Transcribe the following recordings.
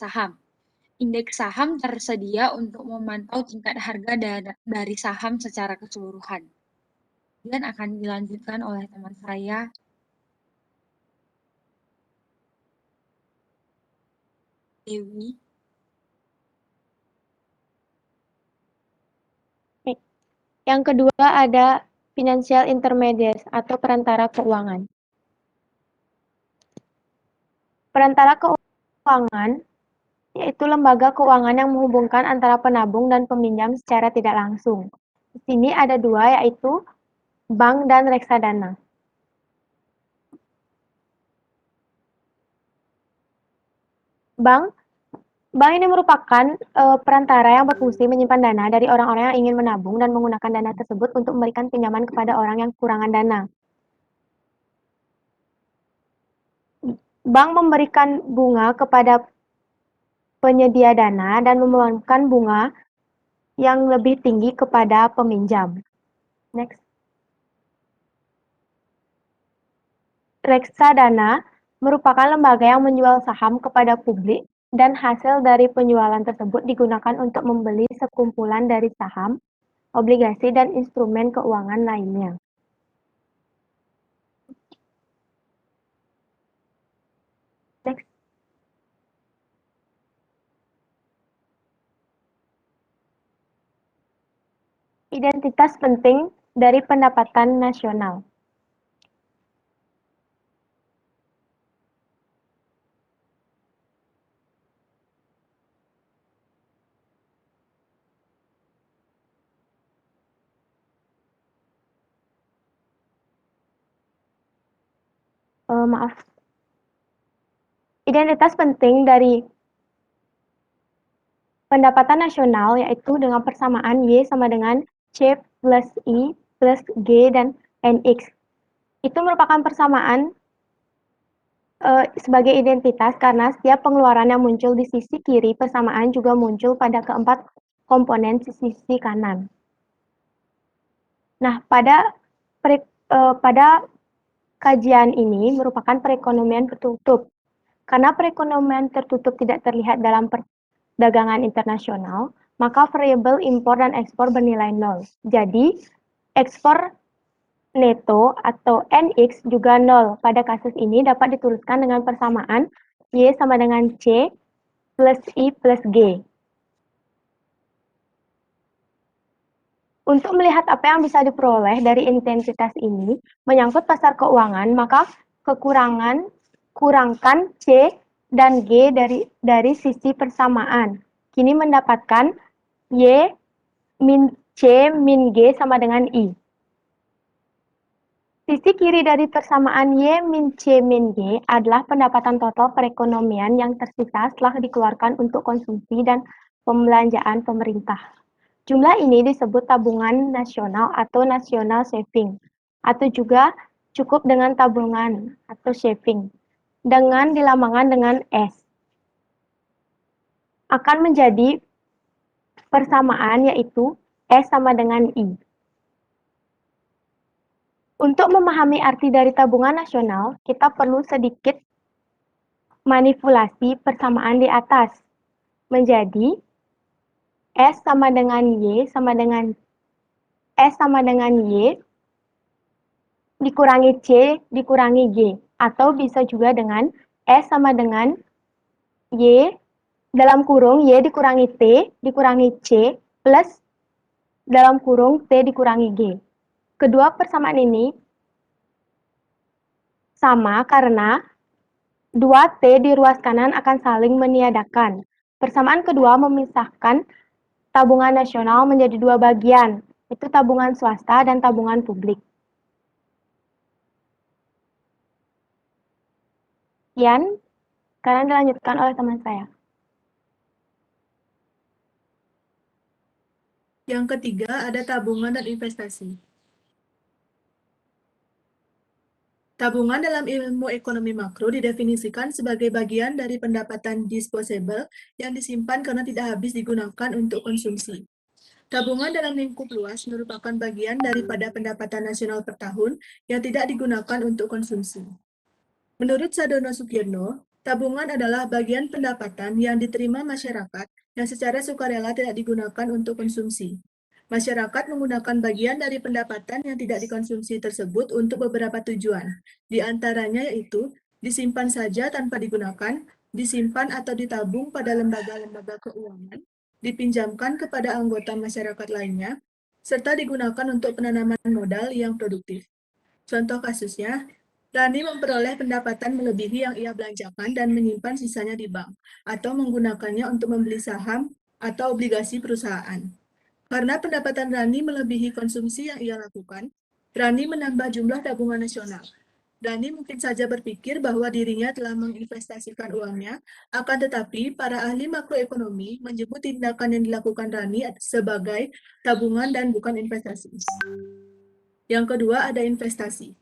saham. Indeks saham tersedia untuk memantau tingkat harga dari saham secara keseluruhan. Kemudian akan dilanjutkan oleh teman saya, Dewi. Yang kedua ada financial intermediaries atau perantara keuangan. Perantara keuangan yaitu lembaga keuangan yang menghubungkan antara penabung dan peminjam secara tidak langsung. Di sini ada dua, yaitu bank dan reksadana. Bank ini merupakan perantara yang berfungsi menyimpan dana dari orang-orang yang ingin menabung dan menggunakan dana tersebut untuk memberikan pinjaman kepada orang yang kekurangan dana. Bank memberikan bunga kepada penyedia dana dan memohonkan bunga yang lebih tinggi kepada peminjam. Next. Reksadana merupakan lembaga yang menjual saham kepada publik dan hasil dari penjualan tersebut digunakan untuk membeli sekumpulan dari saham, obligasi, dan instrumen keuangan lainnya. Next. Identitas penting dari pendapatan nasional. Identitas penting dari pendapatan nasional yaitu dengan persamaan Y sama dengan C plus I plus G dan NX. Itu merupakan persamaan sebagai identitas karena setiap pengeluaran yang muncul di sisi kiri persamaan juga muncul pada keempat komponen sisi kanan. Nah, pada kajian ini merupakan perekonomian tertutup. Karena perekonomian tertutup tidak terlihat dalam perdagangan internasional, maka variabel impor dan ekspor bernilai nol. Jadi, ekspor neto atau NX juga nol. Pada kasus ini dapat dituliskan dengan persamaan Y sama dengan C plus I plus G. Untuk melihat apa yang bisa diperoleh dari identitas ini, menyangkut pasar keuangan, maka kurangkan C dan G dari sisi persamaan. Kini mendapatkan Y min C min G sama dengan I. Sisi kiri dari persamaan Y min C min G adalah pendapatan total perekonomian yang tersisa setelah dikeluarkan untuk konsumsi dan pembelanjaan pemerintah. Jumlah ini disebut tabungan nasional atau national saving, atau juga cukup dengan tabungan atau saving, dengan dilambangkan dengan S. Akan menjadi persamaan yaitu S sama dengan I. Untuk memahami arti dari tabungan nasional, kita perlu sedikit manipulasi persamaan di atas, menjadi S sama dengan Y sama dengan S sama dengan Y dikurangi C dikurangi G, atau bisa juga dengan S sama dengan Y dalam kurung Y dikurangi T dikurangi C plus dalam kurung T dikurangi G. Kedua persamaan ini sama karena 2T di ruas kanan akan saling meniadakan. Persamaan kedua memisahkan tabungan nasional menjadi dua bagian, itu tabungan swasta dan tabungan publik. Sekian, sekarang dilanjutkan oleh teman saya. Yang ketiga ada tabungan dan investasi. Tabungan dalam ilmu ekonomi makro didefinisikan sebagai bagian dari pendapatan disposable yang disimpan karena tidak habis digunakan untuk konsumsi. Tabungan dalam lingkup luas merupakan bagian daripada pendapatan nasional per tahun yang tidak digunakan untuk konsumsi. Menurut Sadono Sukirno, Tabungan adalah bagian pendapatan yang diterima masyarakat yang secara sukarela tidak digunakan untuk konsumsi. Masyarakat menggunakan bagian dari pendapatan yang tidak dikonsumsi tersebut untuk beberapa tujuan. Di antaranya yaitu disimpan saja tanpa digunakan, disimpan atau ditabung pada lembaga-lembaga keuangan, dipinjamkan kepada anggota masyarakat lainnya, serta digunakan untuk penanaman modal yang produktif. Contoh kasusnya, Rani memperoleh pendapatan melebihi yang ia belanjakan dan menyimpan sisanya di bank, atau menggunakannya untuk membeli saham atau obligasi perusahaan. Karena pendapatan Rani melebihi konsumsi yang ia lakukan, Rani menambah jumlah tabungan nasional. Rani mungkin saja berpikir bahwa dirinya telah menginvestasikan uangnya, akan tetapi para ahli makroekonomi menyebut tindakan yang dilakukan Rani sebagai tabungan dan bukan investasi. Yang kedua ada investasi.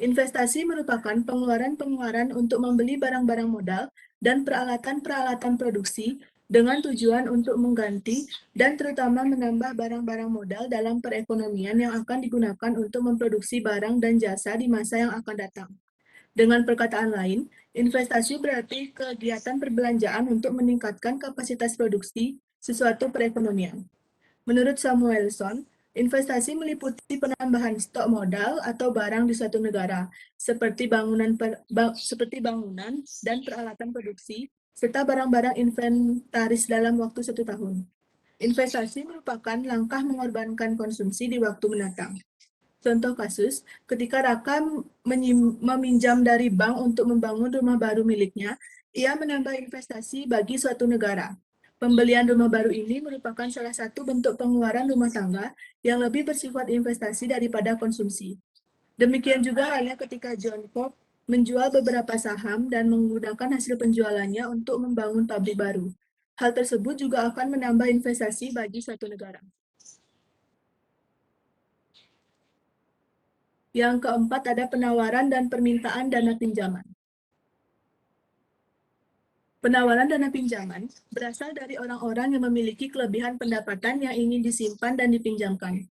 Investasi merupakan pengeluaran-pengeluaran untuk membeli barang-barang modal dan peralatan-peralatan produksi dengan tujuan untuk mengganti dan terutama menambah barang-barang modal dalam perekonomian yang akan digunakan untuk memproduksi barang dan jasa di masa yang akan datang. Dengan perkataan lain, investasi berarti kegiatan perbelanjaan untuk meningkatkan kapasitas produksi sesuatu perekonomian. Menurut Samuelson, investasi meliputi penambahan stok modal atau barang di suatu negara, seperti bangunan dan peralatan produksi, serta barang-barang inventaris dalam waktu 1 tahun. Investasi merupakan langkah mengorbankan konsumsi di waktu mendatang. Contoh kasus, ketika Raka meminjam dari bank untuk membangun rumah baru miliknya, ia menambah investasi bagi suatu negara. Pembelian rumah baru ini merupakan salah satu bentuk pengeluaran rumah tangga yang lebih bersifat investasi daripada konsumsi. Demikian juga halnya ketika John Cobb menjual beberapa saham dan menggunakan hasil penjualannya untuk membangun pabrik baru. Hal tersebut juga akan menambah investasi bagi suatu negara. Yang keempat ada penawaran dan permintaan dana pinjaman. Penawaran dana pinjaman berasal dari orang-orang yang memiliki kelebihan pendapatan yang ingin disimpan dan dipinjamkan.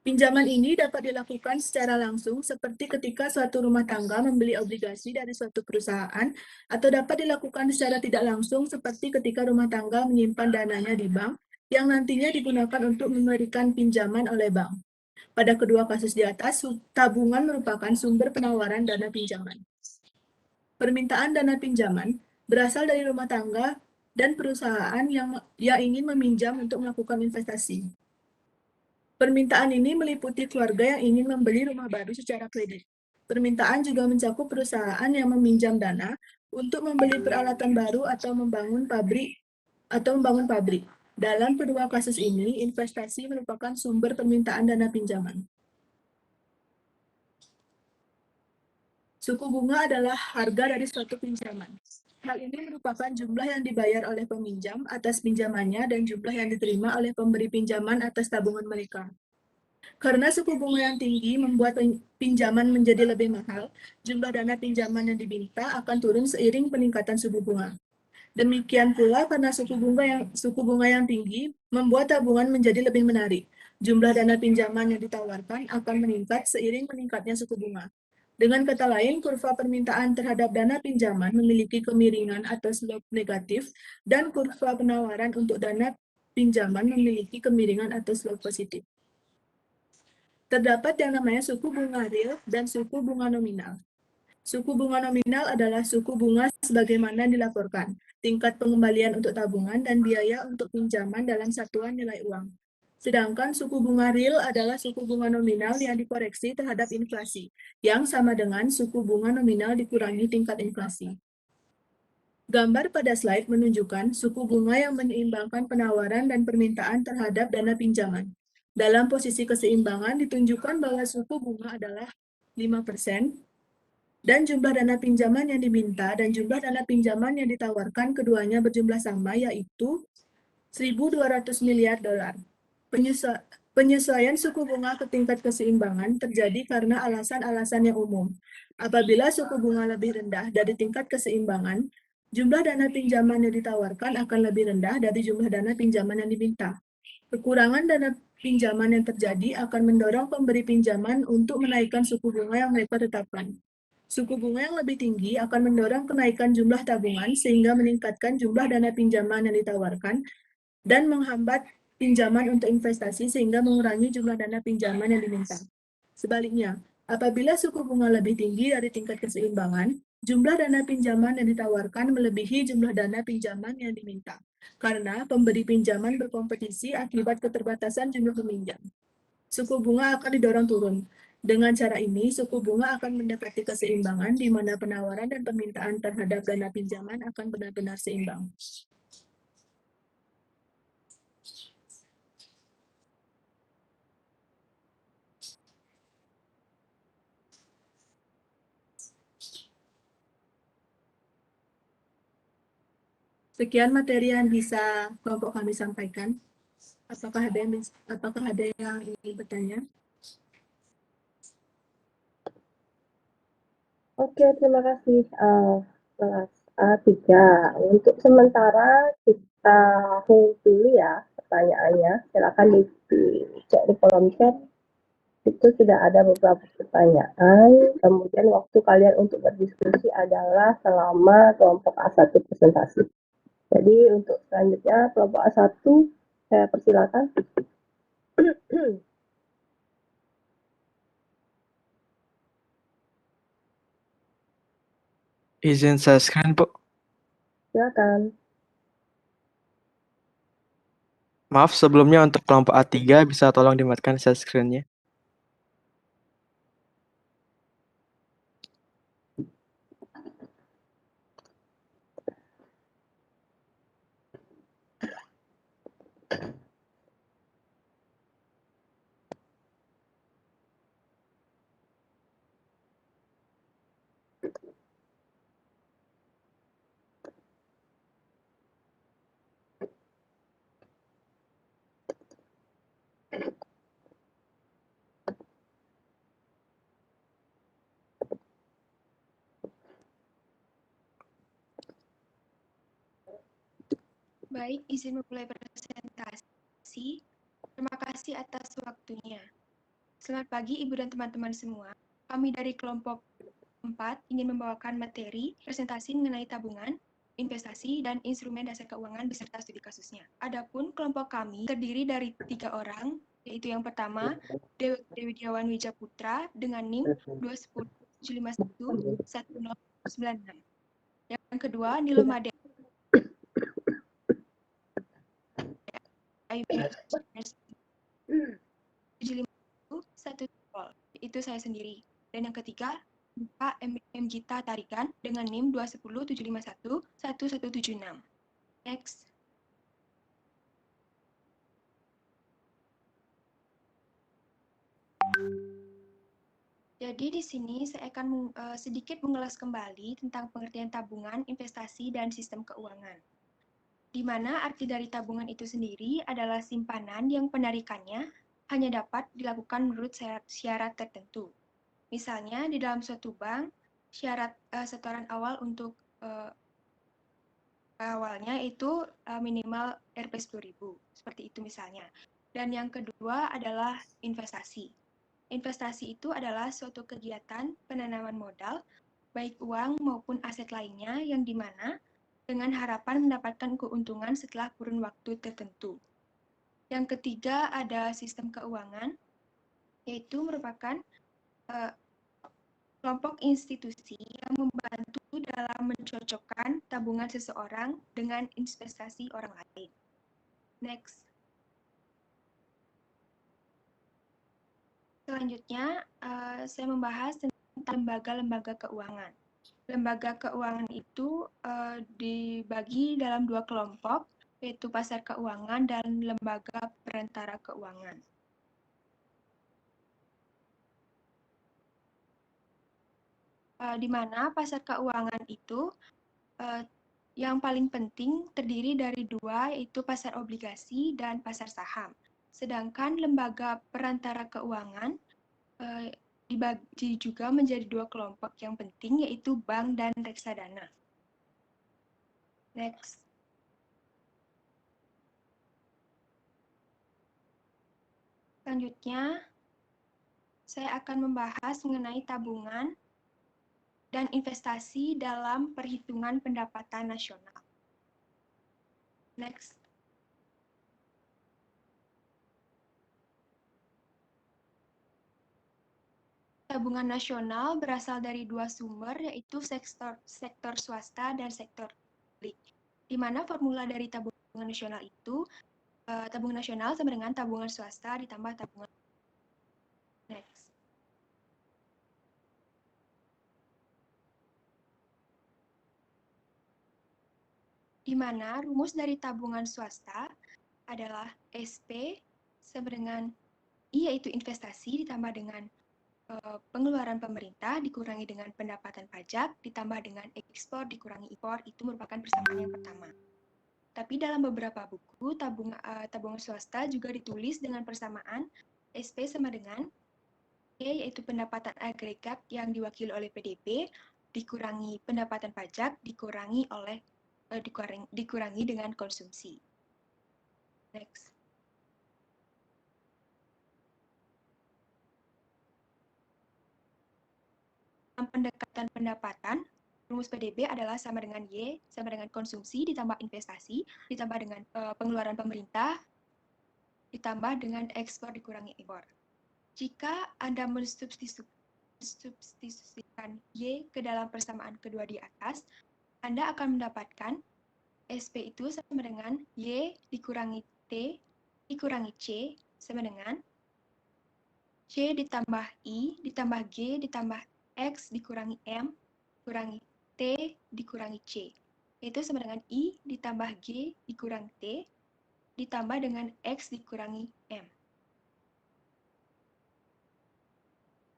Pinjaman ini dapat dilakukan secara langsung seperti ketika suatu rumah tangga membeli obligasi dari suatu perusahaan, atau dapat dilakukan secara tidak langsung seperti ketika rumah tangga menyimpan dananya di bank yang nantinya digunakan untuk memberikan pinjaman oleh bank. Pada kedua kasus di atas, tabungan merupakan sumber penawaran dana pinjaman. Permintaan dana pinjaman berasal dari rumah tangga dan perusahaan yang ingin meminjam untuk melakukan investasi. Permintaan ini meliputi keluarga yang ingin membeli rumah baru secara kredit. Permintaan juga mencakup perusahaan yang meminjam dana untuk membeli peralatan baru atau membangun pabrik. Dalam kedua kasus ini, investasi merupakan sumber permintaan dana pinjaman. Suku bunga adalah harga dari suatu pinjaman. Hal ini merupakan jumlah yang dibayar oleh peminjam atas pinjamannya dan jumlah yang diterima oleh pemberi pinjaman atas tabungan mereka. Karena suku bunga yang tinggi membuat pinjaman menjadi lebih mahal, jumlah dana pinjaman yang diminta akan turun seiring peningkatan suku bunga. Demikian pula karena suku bunga yang tinggi membuat tabungan menjadi lebih menarik. Jumlah dana pinjaman yang ditawarkan akan meningkat seiring meningkatnya suku bunga. Dengan kata lain, kurva permintaan terhadap dana pinjaman memiliki kemiringan atau slope negatif, dan kurva penawaran untuk dana pinjaman memiliki kemiringan atau slope positif. Terdapat yang namanya suku bunga real dan suku bunga nominal. Suku bunga nominal adalah suku bunga sebagaimana dilaporkan, tingkat pengembalian untuk tabungan, dan biaya untuk pinjaman dalam satuan nilai uang. Sedangkan suku bunga real adalah suku bunga nominal yang dikoreksi terhadap inflasi, yang sama dengan suku bunga nominal dikurangi tingkat inflasi. Gambar pada slide menunjukkan suku bunga yang menyeimbangkan penawaran dan permintaan terhadap dana pinjaman. Dalam posisi keseimbangan ditunjukkan bahwa suku bunga adalah 5%, dan jumlah dana pinjaman yang diminta dan jumlah dana pinjaman yang ditawarkan keduanya berjumlah sama, yaitu 1.200 miliar dolar. Penyesuaian suku bunga ke tingkat keseimbangan terjadi karena alasan-alasan yang umum. Apabila suku bunga lebih rendah dari tingkat keseimbangan, jumlah dana pinjaman yang ditawarkan akan lebih rendah dari jumlah dana pinjaman yang diminta. Kekurangan dana pinjaman yang terjadi akan mendorong pemberi pinjaman untuk menaikkan suku bunga yang mereka tetapkan. Suku bunga yang lebih tinggi akan mendorong kenaikan jumlah tabungan sehingga meningkatkan jumlah dana pinjaman yang ditawarkan dan menghambat pinjaman untuk investasi sehingga mengurangi jumlah dana pinjaman yang diminta. Sebaliknya, apabila suku bunga lebih tinggi dari tingkat keseimbangan, jumlah dana pinjaman yang ditawarkan melebihi jumlah dana pinjaman yang diminta, karena pemberi pinjaman berkompetisi akibat keterbatasan jumlah peminjam. Suku bunga akan didorong turun. Dengan cara ini, suku bunga akan mendekati keseimbangan di mana penawaran dan permintaan terhadap dana pinjaman akan benar-benar seimbang. Sekian materi yang bisa kelompok kami sampaikan. Apakah ada yang ingin bertanya? Oke, terima kasih kelas A3. Untuk sementara kita hold dulu ya pertanyaannya. Silakan dicek di kolom chat. Itu sudah ada beberapa pertanyaan. Kemudian waktu kalian untuk berdiskusi adalah selama kelompok A1 presentasi. Jadi untuk selanjutnya kelompok A1 saya persilakan. Izin saya scan, Bu. Silakan. Maaf sebelumnya untuk kelompok A3 bisa tolong dimatikan share screen-nya. Baik, izin memulai presentasi. Terima kasih atas waktunya. Selamat pagi Ibu dan teman-teman semua. Kami dari kelompok 4 ingin membawakan materi presentasi mengenai tabungan, investasi, dan instrumen dasar keuangan beserta studi kasusnya. Adapun kelompok kami terdiri dari 3 orang, yaitu yang pertama, Dewi Widiawan Wijaputra dengan NIM 210751196. Yang kedua, Nilo Made itu saya sendiri. Dan yang ketiga, Pak M. Gita Tarikan dengan NIM 210751176. Next. Jadi di sini saya akan sedikit mengulas kembali tentang pengertian tabungan, investasi, dan sistem keuangan. Di mana arti dari tabungan itu sendiri adalah simpanan yang penarikannya hanya dapat dilakukan menurut syarat tertentu. Misalnya di dalam suatu bank, syarat setoran awal untuk awalnya itu minimal Rp 10.000, seperti itu misalnya. Dan yang kedua adalah investasi. Investasi itu adalah suatu kegiatan penanaman modal, baik uang maupun aset lainnya yang dimana dengan harapan mendapatkan keuntungan setelah kurun waktu tertentu. Yang ketiga ada sistem keuangan, yaitu merupakan kelompok institusi yang membantu dalam mencocokkan tabungan seseorang dengan investasi orang lain. Next. Selanjutnya, saya membahas tentang lembaga-lembaga keuangan. Lembaga keuangan itu dibagi dalam 2 kelompok, yaitu pasar keuangan dan lembaga perantara keuangan. Di mana pasar keuangan itu yang paling penting terdiri dari 2, yaitu pasar obligasi dan pasar saham. Sedangkan lembaga perantara keuangan dibagi juga menjadi 2 kelompok yang penting, yaitu bank dan reksadana. Next. Selanjutnya, saya akan membahas mengenai tabungan dan investasi dalam perhitungan pendapatan nasional. Next. Tabungan nasional berasal dari dua sumber, yaitu sektor swasta dan sektor publik. Di mana formula dari tabungan nasional itu, tabungan nasional sama dengan tabungan swasta ditambah tabungan. Next. Di mana rumus dari tabungan swasta adalah SP sama dengan I, yaitu investasi, ditambah dengan pengeluaran pemerintah dikurangi dengan pendapatan pajak, ditambah dengan ekspor dikurangi impor, itu merupakan persamaan yang pertama. Tapi dalam beberapa buku, tabungan swasta juga ditulis dengan persamaan SP sama dengan E, yaitu pendapatan agregat yang diwakili oleh PDB, dikurangi pendapatan pajak, dikurangi dengan konsumsi. Next. Dalam pendekatan pendapatan, rumus PDB adalah sama dengan Y, sama dengan konsumsi, ditambah investasi, ditambah dengan pengeluaran pemerintah, ditambah dengan ekspor dikurangi impor. Jika Anda mensubstitusikan Y ke dalam persamaan kedua di atas, Anda akan mendapatkan SP itu sama dengan Y dikurangi T dikurangi C sama dengan C ditambah I ditambah G ditambah X dikurangi M dikurangi T dikurangi C. Itu sama dengan I ditambah G dikurangi T ditambah dengan X dikurangi M.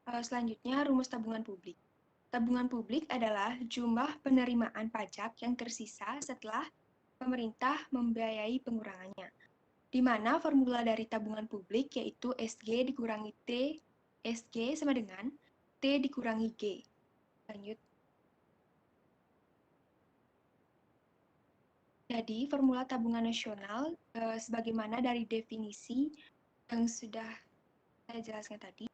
Selanjutnya, rumus tabungan publik. Tabungan publik adalah jumlah penerimaan pajak yang tersisa setelah pemerintah membiayai pengurangannya, di mana formula dari tabungan publik yaitu SG dikurangi T, SG sama dengan T dikurangi G. Lanjut. Jadi, formula tabungan nasional sebagaimana dari definisi yang sudah saya jelaskan tadi,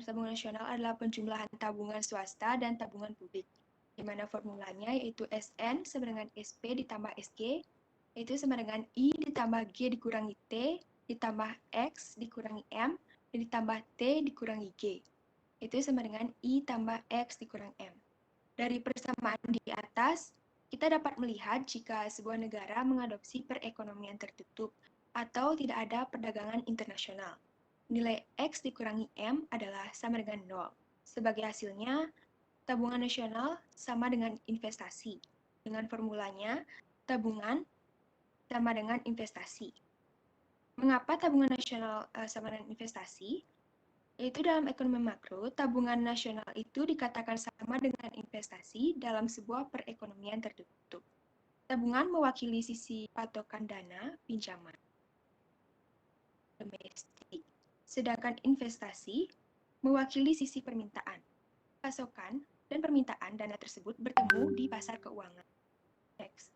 tabungan nasional adalah penjumlahan tabungan swasta dan tabungan publik, di mana formulanya yaitu SN sama dengan SP ditambah SG, yaitu sama dengan I ditambah G dikurangi T, ditambah X dikurangi M, dan ditambah T dikurangi G. Itu sama dengan I tambah X dikurangi M. Dari persamaan di atas, kita dapat melihat jika sebuah negara mengadopsi perekonomian tertutup atau tidak ada perdagangan internasional. Nilai X dikurangi M adalah sama dengan 0. Sebagai hasilnya, tabungan nasional sama dengan investasi. Dengan formulanya, tabungan sama dengan investasi. Mengapa tabungan nasional sama dengan investasi? Yaitu dalam ekonomi makro, tabungan nasional itu dikatakan sama dengan investasi dalam sebuah perekonomian tertutup. Tabungan mewakili sisi patokan dana pinjaman domestik, sedangkan investasi mewakili sisi permintaan. Pasokan dan permintaan dana tersebut bertemu di pasar keuangan. Next.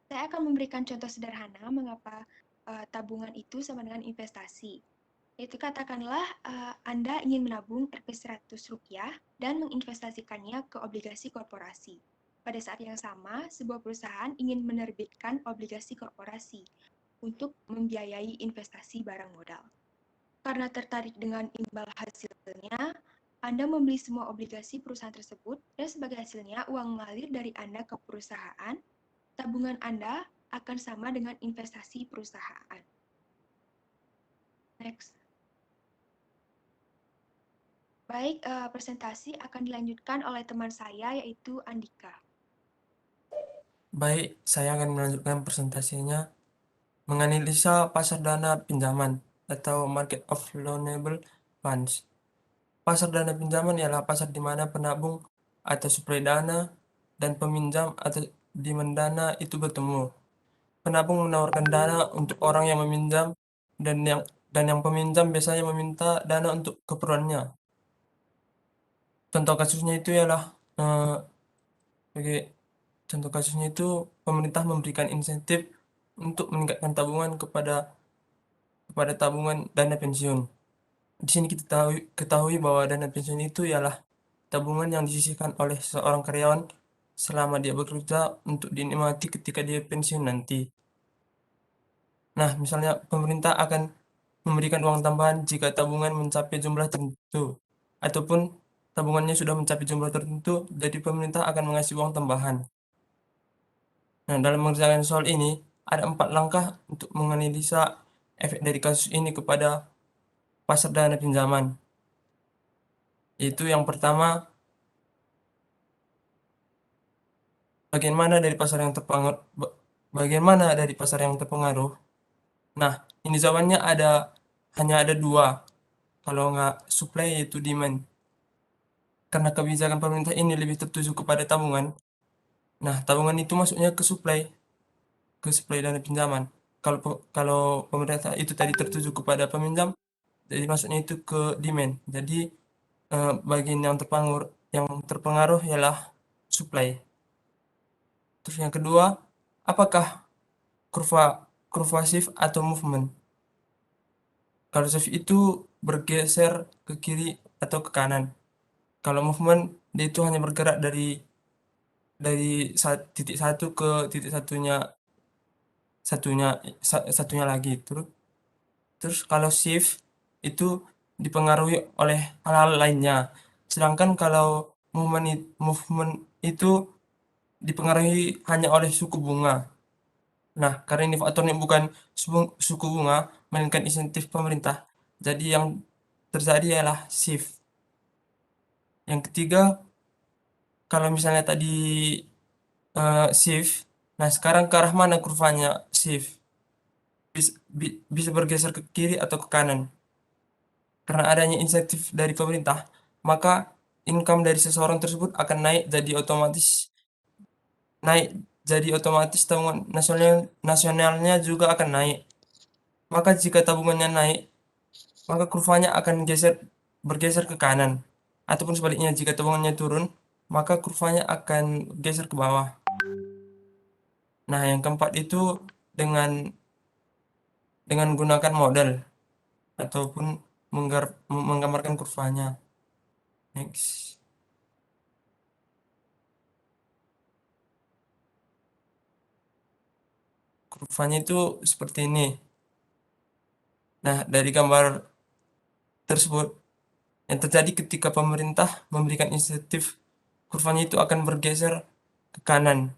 Saya akan memberikan contoh sederhana mengapa tabungan itu sama dengan investasi. Yaitu katakanlah Anda ingin menabung Rp100 dan menginvestasikannya ke obligasi korporasi. Pada saat yang sama, sebuah perusahaan ingin menerbitkan obligasi korporasi untuk membiayai investasi barang modal. Karena tertarik dengan imbal hasilnya, Anda membeli semua obligasi perusahaan tersebut dan sebagai hasilnya uang mengalir dari Anda ke perusahaan, tabungan Anda akan sama dengan investasi perusahaan. Next. Baik, presentasi akan dilanjutkan oleh teman saya yaitu Andika. Baik, saya akan melanjutkan presentasinya menganalisa pasar dana pinjaman atau market of loanable funds. Pasar dana pinjaman ialah pasar di mana penabung atau suplai dana dan peminjam atau demand dana itu bertemu. Penabung menawarkan dana untuk orang yang meminjam dan yang peminjam biasanya meminta dana untuk keperluannya. Contoh kasusnya itu ialah Contoh kasusnya itu pemerintah memberikan insentif untuk meningkatkan tabungan kepada tabungan dana pensiun. Di sini kita ketahui bahwa dana pensiun itu ialah tabungan yang disisihkan oleh seorang karyawan selama dia bekerja untuk dinikmati ketika dia pensiun nanti. Nah, misalnya pemerintah akan memberikan uang tambahan jika tabungan mencapai jumlah tertentu, ataupun tabungannya sudah mencapai jumlah tertentu, jadi pemerintah akan mengasih uang tambahan. Nah, dalam mengerjakan soal ini, ada 4 langkah untuk menganalisa efek dari kasus ini kepada pasar dana pinjaman. Yaitu yang pertama, bagaimana dari pasar yang terpengaruh? Nah, ini jawabannya hanya ada 2, kalau nggak supply yaitu demand. Karena kebijakan pemerintah ini lebih tertuju kepada tabungan. Nah, tabungan itu masuknya ke supply dana pinjaman. Kalau pemerintah itu tadi tertuju kepada peminjam, jadi masuknya itu ke demand. Jadi bagian yang terpengaruh ialah supply. Terus yang kedua, apakah kurva shift atau movement? Kalau shift itu bergeser ke kiri atau ke kanan. Kalau movement, dia itu hanya bergerak dari titik satu ke titik satunya lagi. Terus kalau shift itu dipengaruhi oleh hal-hal lainnya. Sedangkan kalau movement itu dipengaruhi hanya oleh suku bunga. Nah, karena ini faktornya bukan suku bunga, melainkan insentif pemerintah. Jadi yang terjadi ialah shift. Yang ketiga, kalau misalnya tadi shift, nah sekarang ke arah mana kurvanya shift? Bisa bergeser ke kiri atau ke kanan. Karena adanya insentif dari pemerintah, maka income dari seseorang tersebut akan naik jadi otomatis tabungan nasionalnya juga akan naik. Maka jika tabungannya naik, maka kurvanya akan bergeser ke kanan. Ataupun sebaliknya, jika tabungannya turun, maka kurvanya akan geser ke bawah. Nah, yang keempat itu dengan gunakan model ataupun menggambarkan kurvanya. Next. Kurvanya itu seperti ini. Nah, dari gambar tersebut, yang terjadi ketika pemerintah memberikan insentif, kurvanya itu akan bergeser ke kanan.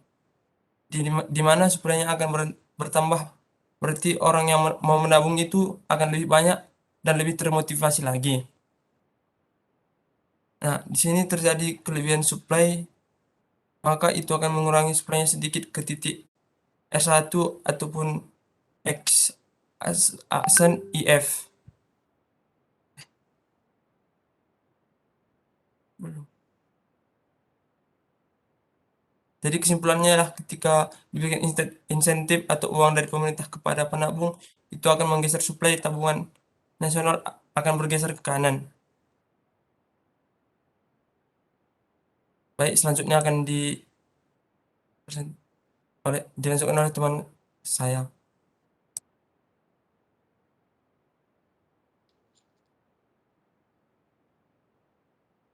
Di mana supply-nya akan bertambah. Berarti orang yang mau menabung itu akan lebih banyak dan lebih termotivasi lagi. Nah, di sini terjadi kelebihan supply, maka itu akan mengurangi supply-nya sedikit ke titik R1 ataupun X aksen IF. Jadi kesimpulannya adalah ketika diberikan insentif atau uang dari pemerintah kepada penabung, itu akan menggeser supply tabungan nasional akan bergeser ke kanan. Baik, selanjutnya akan dilanjutkan oleh teman saya.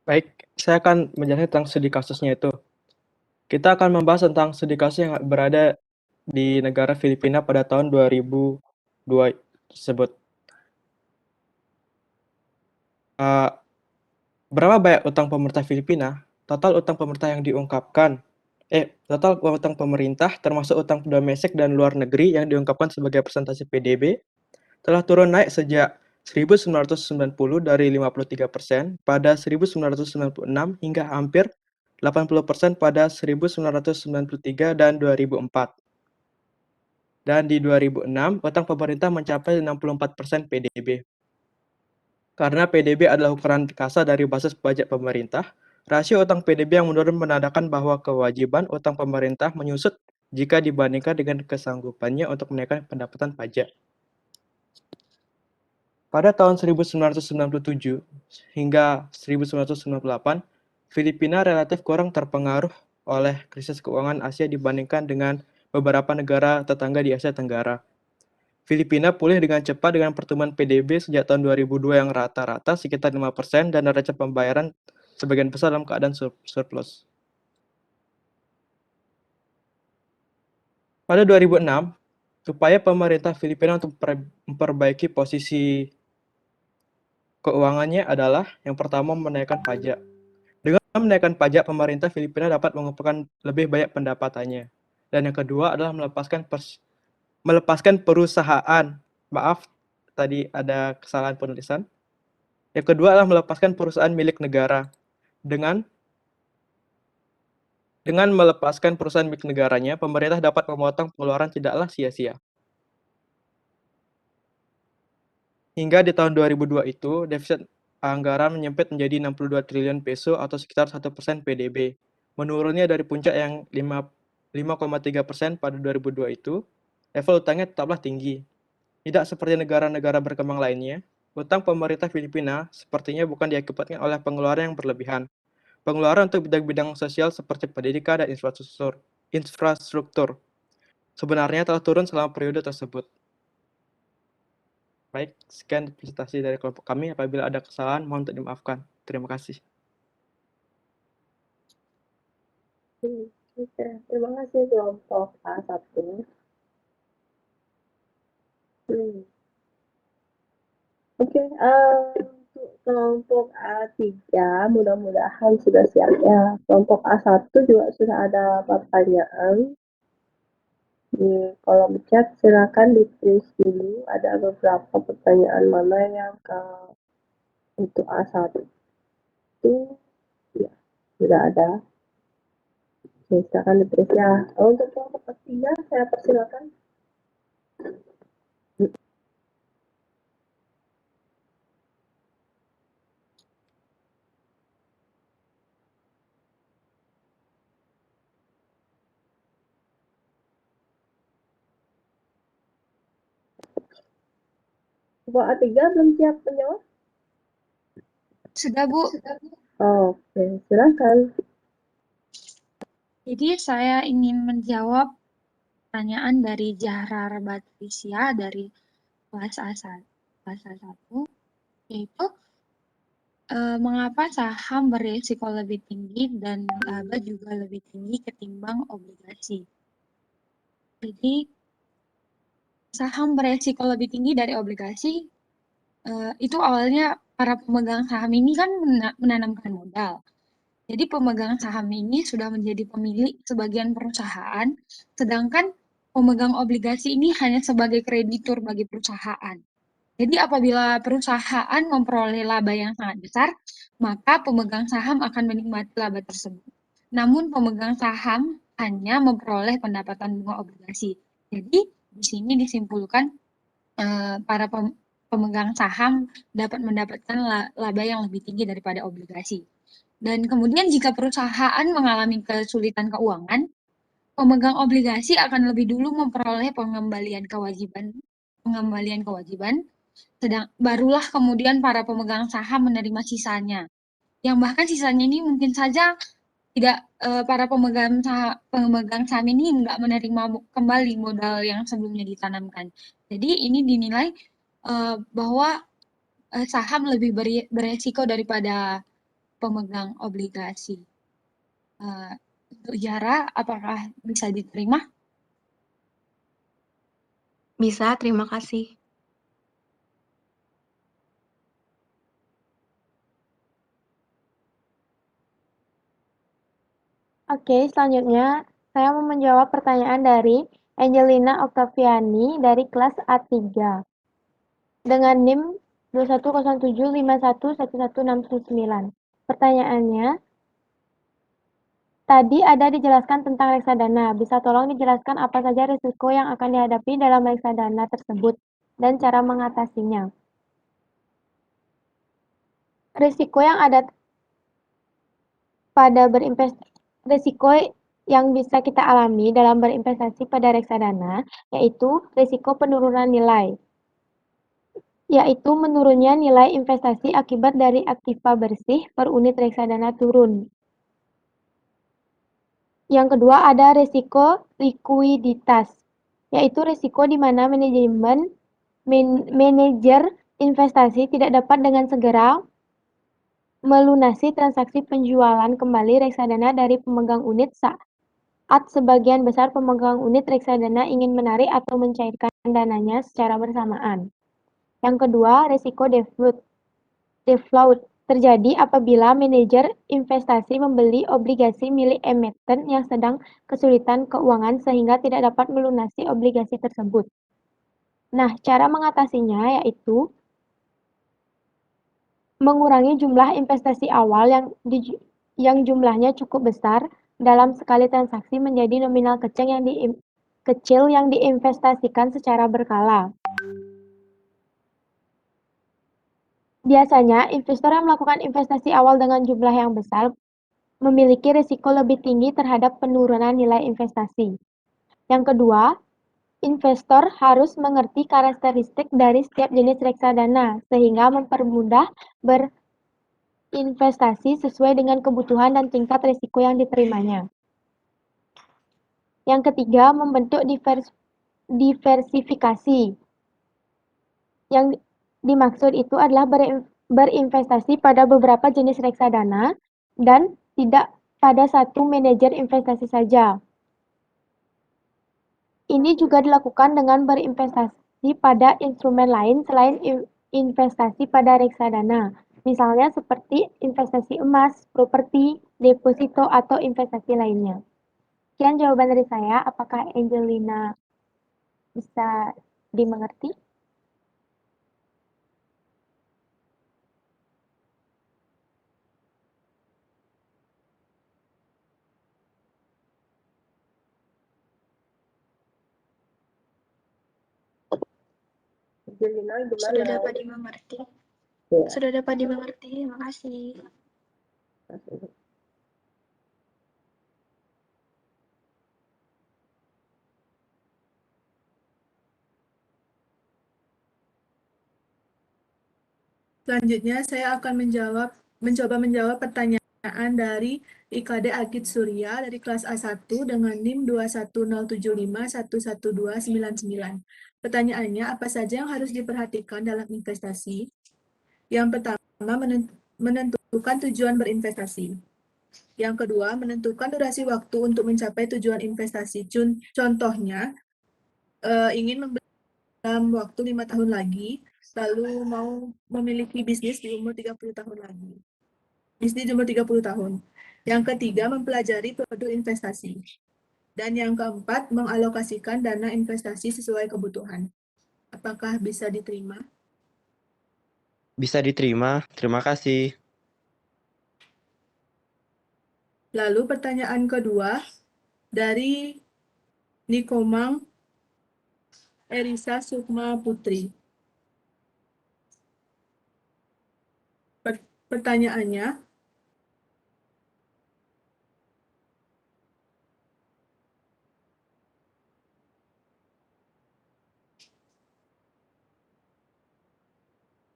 Baik, saya akan menjelaskan tentang studi kasusnya itu. Kita akan membahas tentang studi kasus yang berada di negara Filipina pada tahun 2002 tersebut. Berapa banyak utang pemerintah Filipina? Total utang pemerintah yang diungkapkan, total utang pemerintah termasuk utang domestik dan luar negeri yang diungkapkan sebagai persentase PDB telah turun naik sejak 1990 dari 53% pada 1996 hingga hampir 80% pada 1993 dan 2004. Dan di 2006, utang pemerintah mencapai 64% PDB. Karena PDB adalah ukuran kasa dari basis pajak pemerintah, rasio utang PDB yang menurun menandakan bahwa kewajiban utang pemerintah menyusut jika dibandingkan dengan kesanggupannya untuk menaikkan pendapatan pajak. Pada tahun 1997 hingga 1998, Filipina relatif kurang terpengaruh oleh krisis keuangan Asia dibandingkan dengan beberapa negara tetangga di Asia Tenggara. Filipina pulih dengan cepat dengan pertumbuhan PDB sejak tahun 2002 yang rata-rata sekitar 5% dan neraca pembayaran sebagian besar dalam keadaan surplus. Pada 2006, upaya pemerintah Filipina untuk memperbaiki posisi keuangannya adalah yang pertama menaikkan pajak. Dengan menaikkan pajak, pemerintah Filipina dapat mengumpulkan lebih banyak pendapatannya. Dan yang kedua adalah melepaskan perusahaan. Maaf, tadi ada kesalahan penulisan. Yang kedua adalah melepaskan perusahaan milik negara. Dengan melepaskan perusahaan milik negaranya, pemerintah dapat memotong pengeluaran tidaklah sia-sia. Hingga di tahun 2002 itu, defisit anggaran menyempit menjadi 62 triliun peso atau sekitar 1% PDB. Menurunnya dari puncak yang 5,3% pada 2002 itu, level utangnya tetaplah tinggi. Tidak seperti negara-negara berkembang lainnya, utang pemerintah Filipina sepertinya bukan diakibatkan oleh pengeluaran yang berlebihan. Pengeluaran untuk bidang-bidang sosial seperti pendidikan dan infrastruktur sebenarnya telah turun selama periode tersebut. Baik, sekian presentasi dari kelompok kami. Apabila ada kesalahan, mohon untuk dimaafkan. Terima kasih. Oke, terima kasih kelompok A1. Oke, untuk kelompok A3 mudah-mudahan sudah siap ya. Kelompok A1 juga sudah ada pertanyaan. Di kolom chat silakan ditulis dulu ada beberapa pertanyaan mana yang untuk A1 ya sudah ada. Oke, silakan ditulis ya. Untuk kelompok A3 saya persilakan. Kelompok A3 belum siap menjawab? Sudah, Bu. Oke, silakan. Jadi saya ingin menjawab pertanyaan dari Zahra Batrisya dari kelas A1, yaitu mengapa saham berisiko lebih tinggi dan laba juga lebih tinggi ketimbang obligasi. Jadi saham berisiko lebih tinggi dari obligasi itu awalnya para pemegang saham ini kan menanamkan modal. Jadi pemegang saham ini sudah menjadi pemilik sebagian perusahaan, sedangkan pemegang obligasi ini hanya sebagai kreditur bagi perusahaan. Jadi apabila perusahaan memperoleh laba yang sangat besar, maka pemegang saham akan menikmati laba tersebut. Namun pemegang saham hanya memperoleh pendapatan bunga obligasi. Jadi di sini disimpulkan para pemegang saham dapat mendapatkan laba yang lebih tinggi daripada obligasi. Dan kemudian jika perusahaan mengalami kesulitan keuangan, pemegang obligasi akan lebih dulu memperoleh pengembalian kewajiban, barulah kemudian para pemegang saham menerima sisanya. Yang bahkan sisanya ini mungkin saja tidak para pemegang saham ini nggak menerima kembali modal yang sebelumnya ditanamkan. Jadi ini dinilai bahwa saham lebih beresiko daripada pemegang obligasi. Untuk Zahra, apakah bisa diterima? Bisa, terima kasih. Oke, selanjutnya saya mau menjawab pertanyaan dari Angelina Octaviani dari kelas A3 dengan NIM 2107511169. Pertanyaannya, tadi ada dijelaskan tentang reksadana. Bisa tolong dijelaskan apa saja risiko yang akan dihadapi dalam reksadana tersebut dan cara mengatasinya? Risiko yang ada pada risiko yang bisa kita alami dalam berinvestasi pada reksadana yaitu risiko penurunan nilai, yaitu menurunnya nilai investasi akibat dari aktiva bersih per unit reksadana turun. Yang kedua ada risiko likuiditas, yaitu risiko di mana manajer investasi tidak dapat dengan segera melunasi transaksi penjualan kembali reksadana dari pemegang unit saat sebagian besar pemegang unit reksadana ingin menarik atau mencairkan dananya secara bersamaan. Yang kedua, risiko default terjadi apabila manajer investasi membeli obligasi milik emiten yang sedang kesulitan keuangan sehingga tidak dapat melunasi obligasi tersebut. Nah, cara mengatasinya yaitu mengurangi jumlah investasi awal yang jumlahnya cukup besar dalam sekali transaksi menjadi nominal kecil yang diinvestasikan secara berkala. Biasanya, investor yang melakukan investasi awal dengan jumlah yang besar memiliki risiko lebih tinggi terhadap penurunan nilai investasi. Yang kedua, investor harus mengerti karakteristik dari setiap jenis reksadana sehingga mempermudah berinvestasi sesuai dengan kebutuhan dan tingkat risiko yang diterimanya. Yang ketiga, membentuk diversifikasi. Yang dimaksud itu adalah berinvestasi pada beberapa jenis reksadana dan tidak pada satu manajer investasi saja. Ini juga dilakukan dengan berinvestasi pada instrumen lain selain investasi pada reksadana, misalnya seperti investasi emas, properti, deposito, atau investasi lainnya. Sekian jawaban dari saya. Apakah Angelina bisa dimengerti? Angelina Sudah gimana? dapat dimengerti. Ya. Sudah dapat dimengerti. Terima kasih. Selanjutnya, saya akan mencoba menjawab pertanyaan dari IKD Agit Surya dari kelas A1 dengan NIM 21075111299. Pertanyaannya, apa saja yang harus diperhatikan dalam investasi? Yang pertama, menentukan tujuan berinvestasi. Yang kedua, menentukan durasi waktu untuk mencapai tujuan investasi. Contohnya, ingin membeli dalam waktu 5 tahun lagi, lalu mau memiliki bisnis di umur 30 tahun lagi. Bisnis di umur 30 tahun. Yang ketiga, mempelajari produk investasi. Dan yang keempat, mengalokasikan dana investasi sesuai kebutuhan. Apakah bisa diterima? Bisa diterima, terima kasih. Lalu pertanyaan kedua, dari Nikomang Erisa Sukma Putri. Pertanyaannya,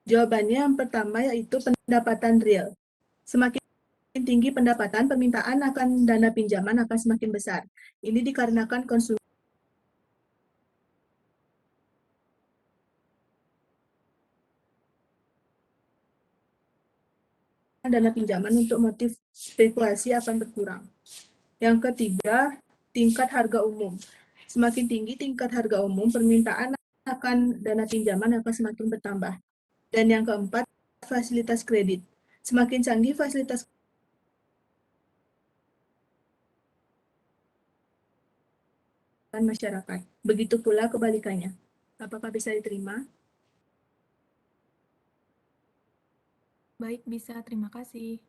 jawabannya yang pertama yaitu pendapatan real. Semakin tinggi pendapatan, permintaan akan dana pinjaman akan semakin besar. Ini dikarenakan konsumsi dana pinjaman untuk motif spekulasi akan berkurang. Yang ketiga, tingkat harga umum. Semakin tinggi tingkat harga umum, permintaan akan dana pinjaman akan semakin bertambah. Dan yang keempat, fasilitas kredit. Semakin canggih fasilitas masyarakat. Begitu pula kebalikannya. Apakah bisa diterima? Baik, bisa. Terima kasih.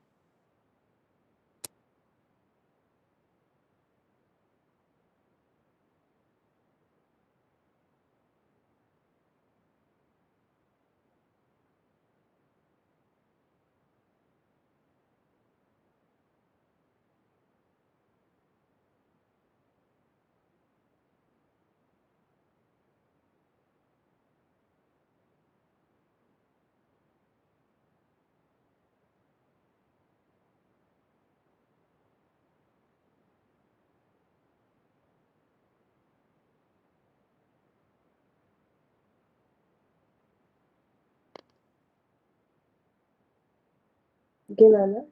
Gimana?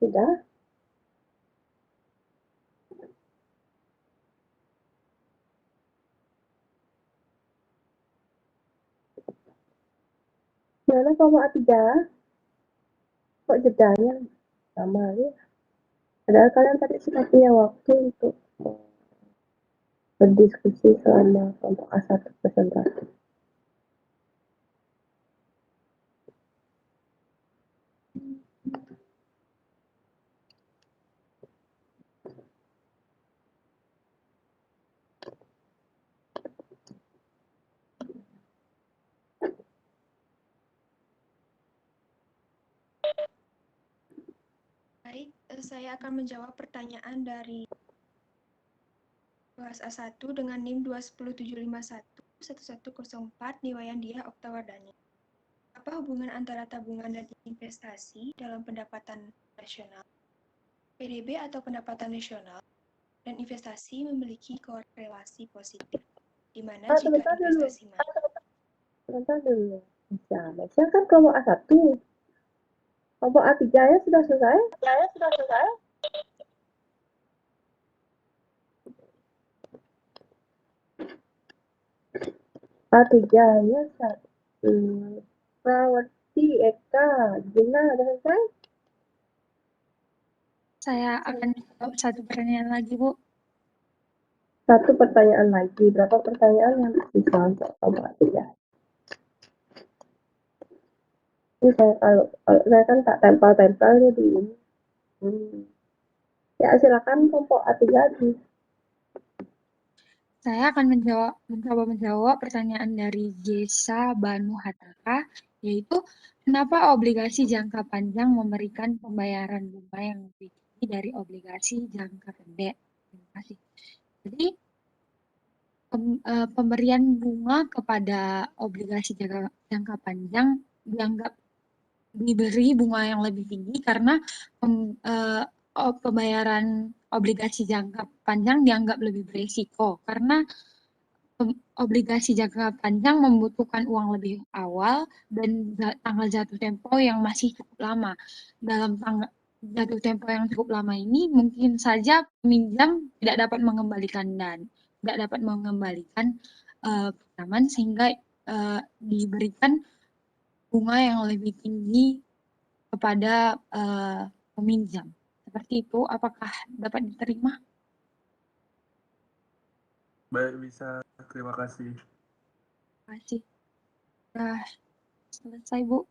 Tidak? Gimana kelompok A3? Kok jedanya lama ya? Padahal kalian tadi sudah punya waktu untuk berdiskusi selama kelompok A1 presentasi. Baik, saya akan menjawab pertanyaan dari kelas A1 dengan NIM 20751-1104 Niwayandia Oktawardhani. Apa hubungan antara tabungan dan investasi dalam pendapatan nasional? PDB atau pendapatan nasional dan investasi memiliki korelasi positif, di mana jika investasi naik. Sebentar dulu. Mesya kan kelompok A1. Kelompok A3 nya sudah selesai? A3 nya Prawarti, Eka, Gina, udah selesai? Saya akan jawab satu pertanyaan lagi, Bu. Satu pertanyaan lagi. Berapa pertanyaan yang bisa untuk kelompok A3? Ini kalau saya kan tak tempel-tempel jadi ini. Ya silakan kelompok A3 lagi. Saya akan mencoba menjawab pertanyaan dari Jesa Banu Hataka, yaitu kenapa obligasi jangka panjang memberikan pembayaran bunga yang lebih tinggi dari obligasi jangka pendek. Terima kasih. Jadi pemberian bunga kepada obligasi jangka panjang dianggap diberi bunga yang lebih tinggi karena pembayaran obligasi jangka panjang dianggap lebih beresiko karena obligasi jangka panjang membutuhkan uang lebih awal dan tanggal jatuh tempo yang masih cukup lama. Dalam tanggal jatuh tempo yang cukup lama ini mungkin saja peminjam tidak dapat mengembalikan pinjaman sehingga diberikan bunga yang lebih tinggi kepada peminjam. Seperti itu, apakah dapat diterima? Baik, bisa. Terima kasih. Terima kasih. Sudah selesai, Bu.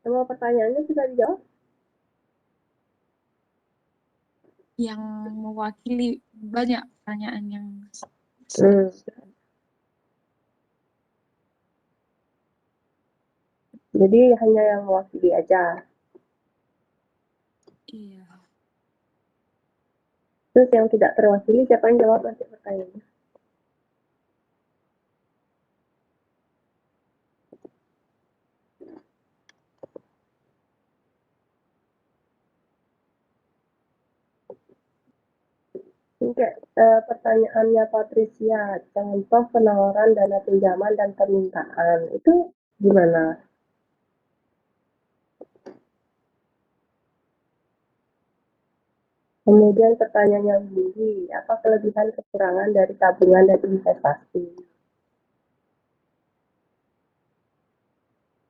Semua pertanyaannya sudah dijawab? Yang mewakili banyak pertanyaan yang Jadi hanya yang mewakili aja. Iya. Terus yang tidak terwakili siapa yang jawab nanti pertanyaannya? Oke, pertanyaannya Patricia, contoh penawaran dana pinjaman dan permintaan itu gimana? Kemudian pertanyaan yang tinggi, apa kelebihan kekurangan dari tabungan dan investasi?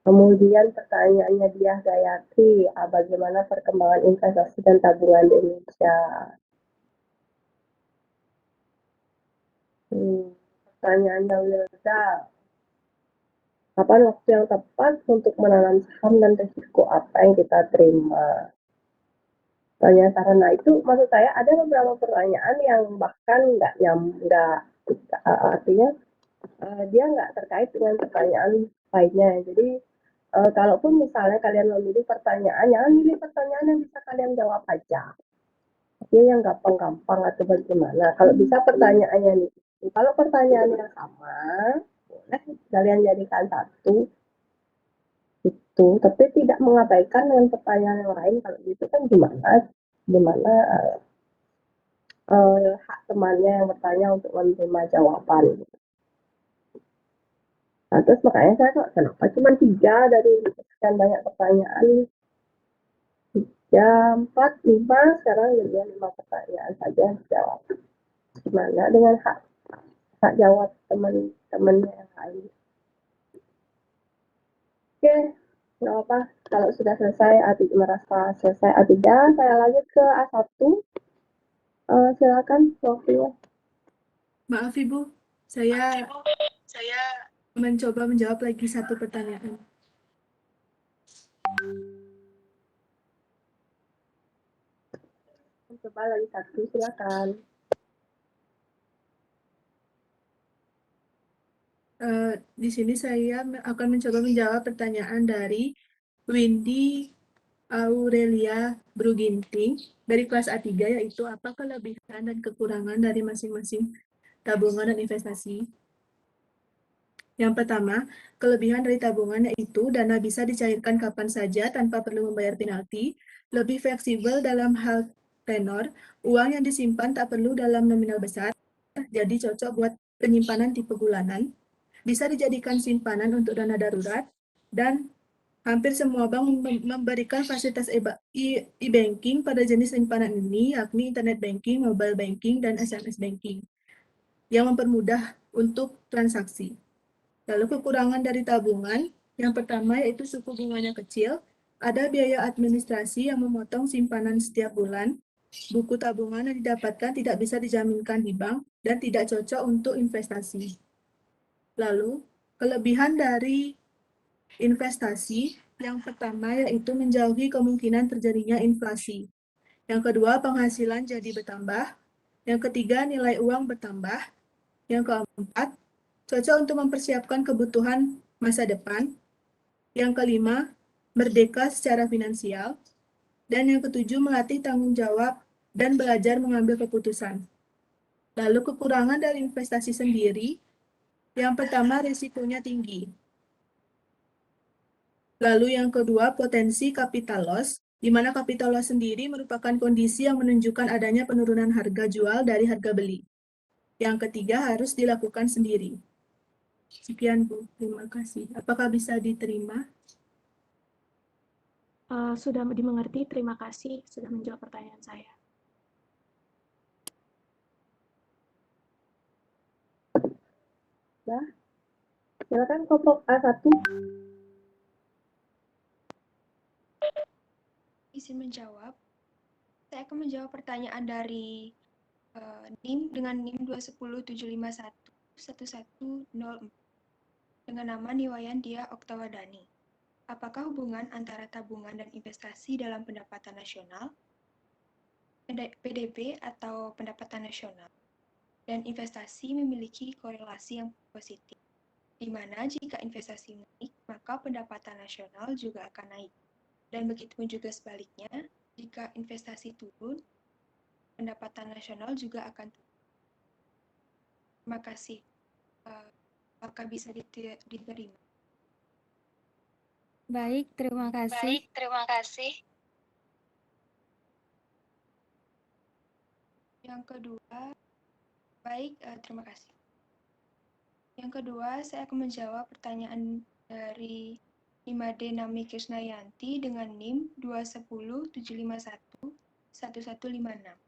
Kemudian pertanyaannya Diah Gayatri, bagaimana perkembangan investasi dan tabungan di Indonesia? Pertanyaannya Wilda, kapan waktu yang tepat untuk menanam saham dan risiko apa yang kita terima? Pertanyaan Sarana itu maksud saya ada beberapa pertanyaan yang bahkan artinya dia nggak terkait dengan pertanyaan lainnya. Jadi kalaupun misalnya kalian memilih pertanyaan, jangan milih pertanyaan yang bisa kalian jawab aja. Dia yang gampang-gampang atau bagaimana. Kalau bisa pertanyaannya nih, kalau pertanyaannya sama, boleh kalian jadikan satu itu, tapi tidak mengabaikan dengan pertanyaan yang lain. Kalau gitu kan gimana hak temannya yang bertanya untuk menerima jawaban. Nah, terus makanya saya kok kenapa cuma 3 dari sekian banyak pertanyaan? 3, 4, 5, sekarang jadi 5 pertanyaan saja jawab. Gimana dengan hak jawab teman-temannya yang lain? Oke, nggak apa. Kalau sudah selesai, merasa selesai A3, saya lanjut ke A1. Silakan waktunya. Maaf Ibu, saya mencoba menjawab lagi satu pertanyaan. Coba lagi satu, silakan. Di sini saya akan mencoba menjawab pertanyaan dari Windy Aurelia Bruginting dari kelas A3, yaitu apa kelebihan dan kekurangan dari masing-masing tabungan dan investasi. Yang pertama, kelebihan dari tabungan yaitu dana bisa dicairkan kapan saja tanpa perlu membayar penalti, lebih fleksibel dalam hal tenor, uang yang disimpan tak perlu dalam nominal besar, jadi cocok buat penyimpanan tipe bulanan, bisa dijadikan simpanan untuk dana darurat, dan hampir semua bank memberikan fasilitas e-banking pada jenis simpanan ini, yakni internet banking, mobile banking, dan SMS banking, yang mempermudah untuk transaksi. Lalu kekurangan dari tabungan, yang pertama yaitu suku bunganya kecil, ada biaya administrasi yang memotong simpanan setiap bulan, buku tabungan yang didapatkan tidak bisa dijaminkan di bank, dan tidak cocok untuk investasi. Lalu, kelebihan dari investasi, yang pertama yaitu menjauhi kemungkinan terjadinya inflasi. Yang kedua, penghasilan jadi bertambah. Yang ketiga, nilai uang bertambah. Yang keempat, cocok untuk mempersiapkan kebutuhan masa depan. Yang kelima, merdeka secara finansial. Dan yang ketujuh, melatih tanggung jawab dan belajar mengambil keputusan. Lalu kekurangan dari investasi sendiri, yang pertama risikonya tinggi. Lalu yang kedua, potensi capital loss, di mana capital loss sendiri merupakan kondisi yang menunjukkan adanya penurunan harga jual dari harga beli. Yang ketiga, harus dilakukan sendiri. Sekian Bu, terima kasih. Apakah bisa diterima? Sudah dimengerti, terima kasih sudah menjawab pertanyaan saya. Ya, silakan kelompok A1. Izin menjawab. Saya akan menjawab pertanyaan dari NIM dengan NIM 210751110 dengan nama Niwayan Dia Oktawadani. Apakah hubungan antara tabungan dan investasi dalam pendapatan nasional, PDB atau pendapatan nasional, dan investasi memiliki korelasi yang positif, di mana jika investasi naik, maka pendapatan nasional juga akan naik. Dan begitu pun juga sebaliknya, jika investasi turun, pendapatan nasional juga akan turun. Terima kasih. Apakah bisa diterima? Baik, terima kasih. Yang kedua, baik, terima kasih. Yang kedua, saya akan menjawab pertanyaan dari Imade Nami Krisnayanti dengan NIM 21075111156.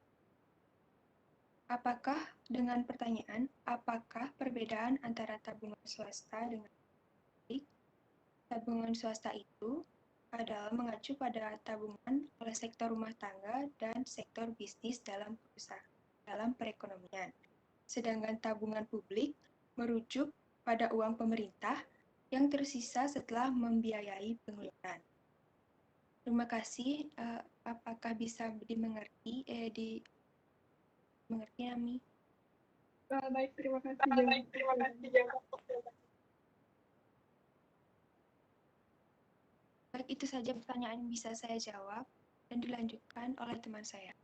Apakah dengan pertanyaan, apakah perbedaan antara tabungan swasta dengan publik? Tabungan swasta itu adalah mengacu pada tabungan oleh sektor rumah tangga dan sektor bisnis dalam perekonomian. Sedangkan tabungan publik merujuk pada uang pemerintah yang tersisa setelah membiayai pengeluaran. Terima kasih. Apakah bisa dimengerti? Mengerti, Ami? Baik, terima kasih. Baik, itu saja pertanyaan yang bisa saya jawab dan dilanjutkan oleh teman saya.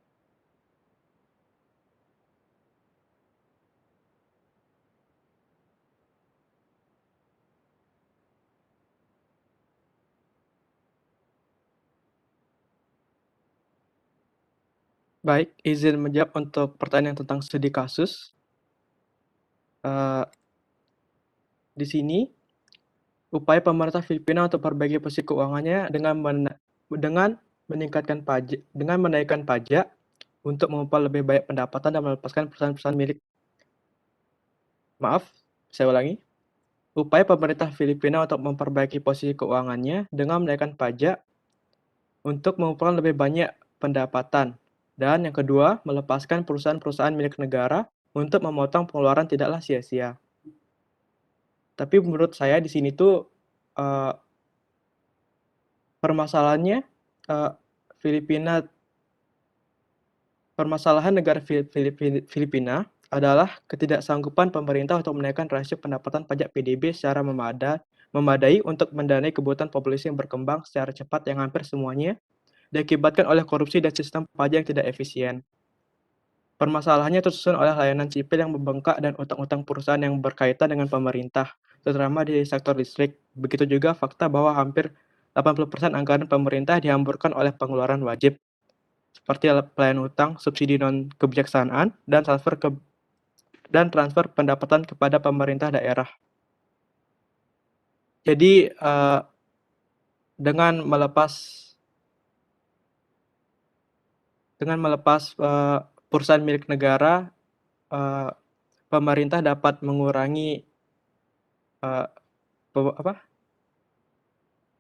Baik, izin menjawab untuk pertanyaan tentang studi kasus. Di sini upaya pemerintah Filipina untuk perbaiki posisi keuangannya dengan menaikkan pajak untuk mengumpulkan lebih banyak pendapatan dan melepaskan perusahaan-perusahaan milik. Maaf, saya ulangi. Upaya pemerintah Filipina untuk memperbaiki posisi keuangannya dengan menaikkan pajak untuk mengumpulkan lebih banyak pendapatan. Dan yang kedua, melepaskan perusahaan-perusahaan milik negara untuk memotong pengeluaran tidaklah sia-sia. Tapi menurut saya di sini tuh permasalahannya permasalahan negara Filipina adalah ketidaksanggupan pemerintah untuk menaikkan rasio pendapatan pajak PDB secara memadai untuk mendanai kebutuhan populasi yang berkembang secara cepat yang hampir semuanya diakibatkan oleh korupsi dan sistem pajak yang tidak efisien. Permasalahannya tersusun oleh layanan sipil yang membengkak dan utang-utang perusahaan yang berkaitan dengan pemerintah, terutama di sektor listrik. Begitu juga fakta bahwa hampir 80% anggaran pemerintah dihamburkan oleh pengeluaran wajib, seperti pelayanan utang, subsidi non-kebijaksanaan, dan transfer pendapatan kepada pemerintah daerah. Jadi, dengan melepas perusahaan milik negara, pemerintah dapat mengurangi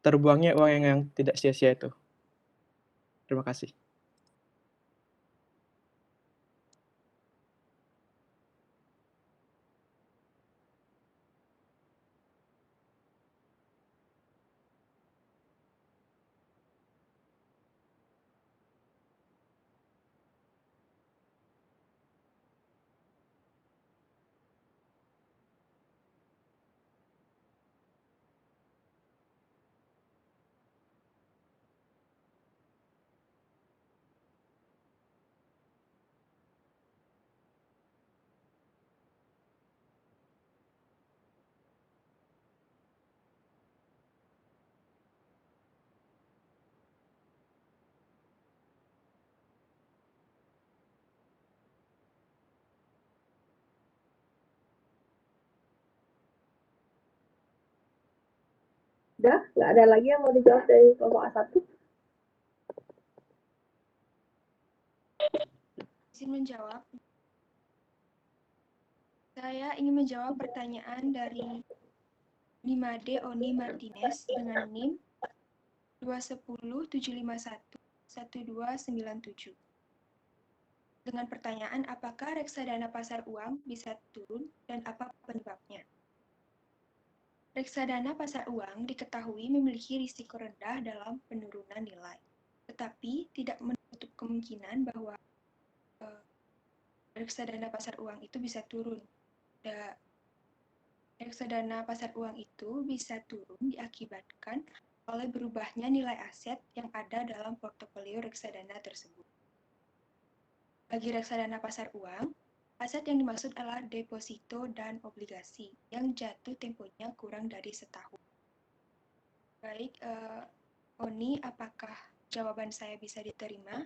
terbuangnya uang yang tidak sia-sia itu. Terima kasih. Udah, nggak ada lagi yang mau dijawab dari kelompok A1? Izin menjawab. Saya ingin menjawab pertanyaan dari 5D Oni Martinez dengan NIM 210-751-1297. Dengan pertanyaan apakah reksadana pasar uang bisa turun dan apa penyebabnya. Reksadana pasar uang diketahui memiliki risiko rendah dalam penurunan nilai, tetapi tidak menutup kemungkinan bahwa reksadana pasar uang itu bisa turun. Reksadana pasar uang itu bisa turun diakibatkan oleh berubahnya nilai aset yang ada dalam portofolio reksadana tersebut. Bagi reksadana pasar uang, aset yang dimaksud adalah deposito dan obligasi yang jatuh temponya kurang dari setahun. Baik, Oni, apakah jawaban saya bisa diterima?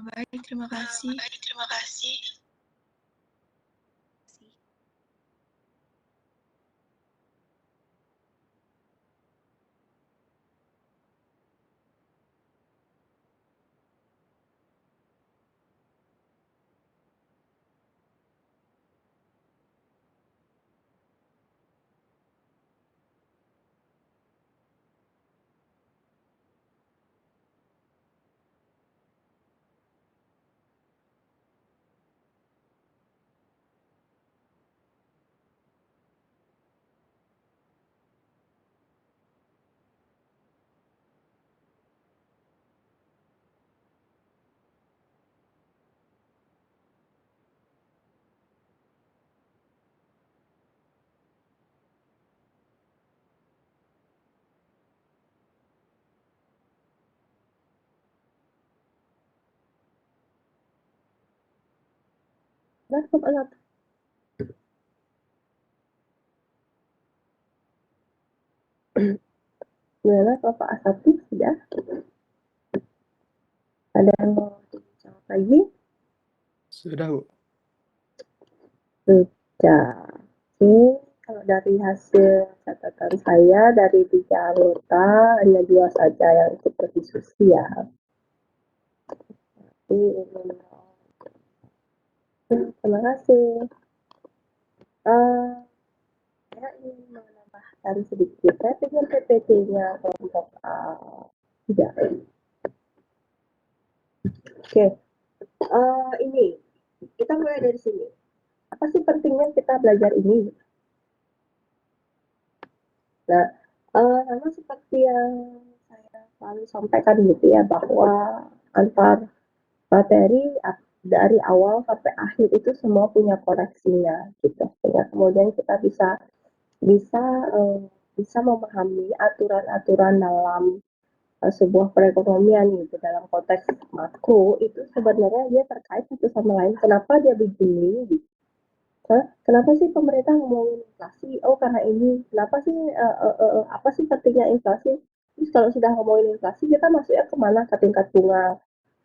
Baik, terima kasih. Udah, kelompok A1. Gimana kelompok A1 sudah? Ada yang mau dijawab lagi? Sudah, Bu. Sudah. Oke, Kalau dari hasil catatan saya, dari 3 anggota, hanya 2 saja yang ikut berdiskusi ya. Terima kasih. Saya ingin menambahkan sedikit. Saya pikir PPT-nya kelompok tidak. Oke. Ini kita mulai dari sini. Apa sih pentingnya kita belajar ini? Nah, sama seperti yang saya selalu sampaikan gitu ya, bahwa antar materi dari awal sampai akhir itu semua punya koreksinya gitu. Sehingga kemudian kita bisa memahami aturan-aturan dalam sebuah perekonomian gitu. Dalam konteks makro itu sebenarnya dia terkait satu sama lain. Kenapa dia begini gitu. Kenapa sih pemerintah ngomongin inflasi? Oh, karena ini. Kenapa sih apa sih pentingnya inflasi? Terus kalau sudah ngomongin inflasi, kita masuknya kemana? Ke tingkat bunga.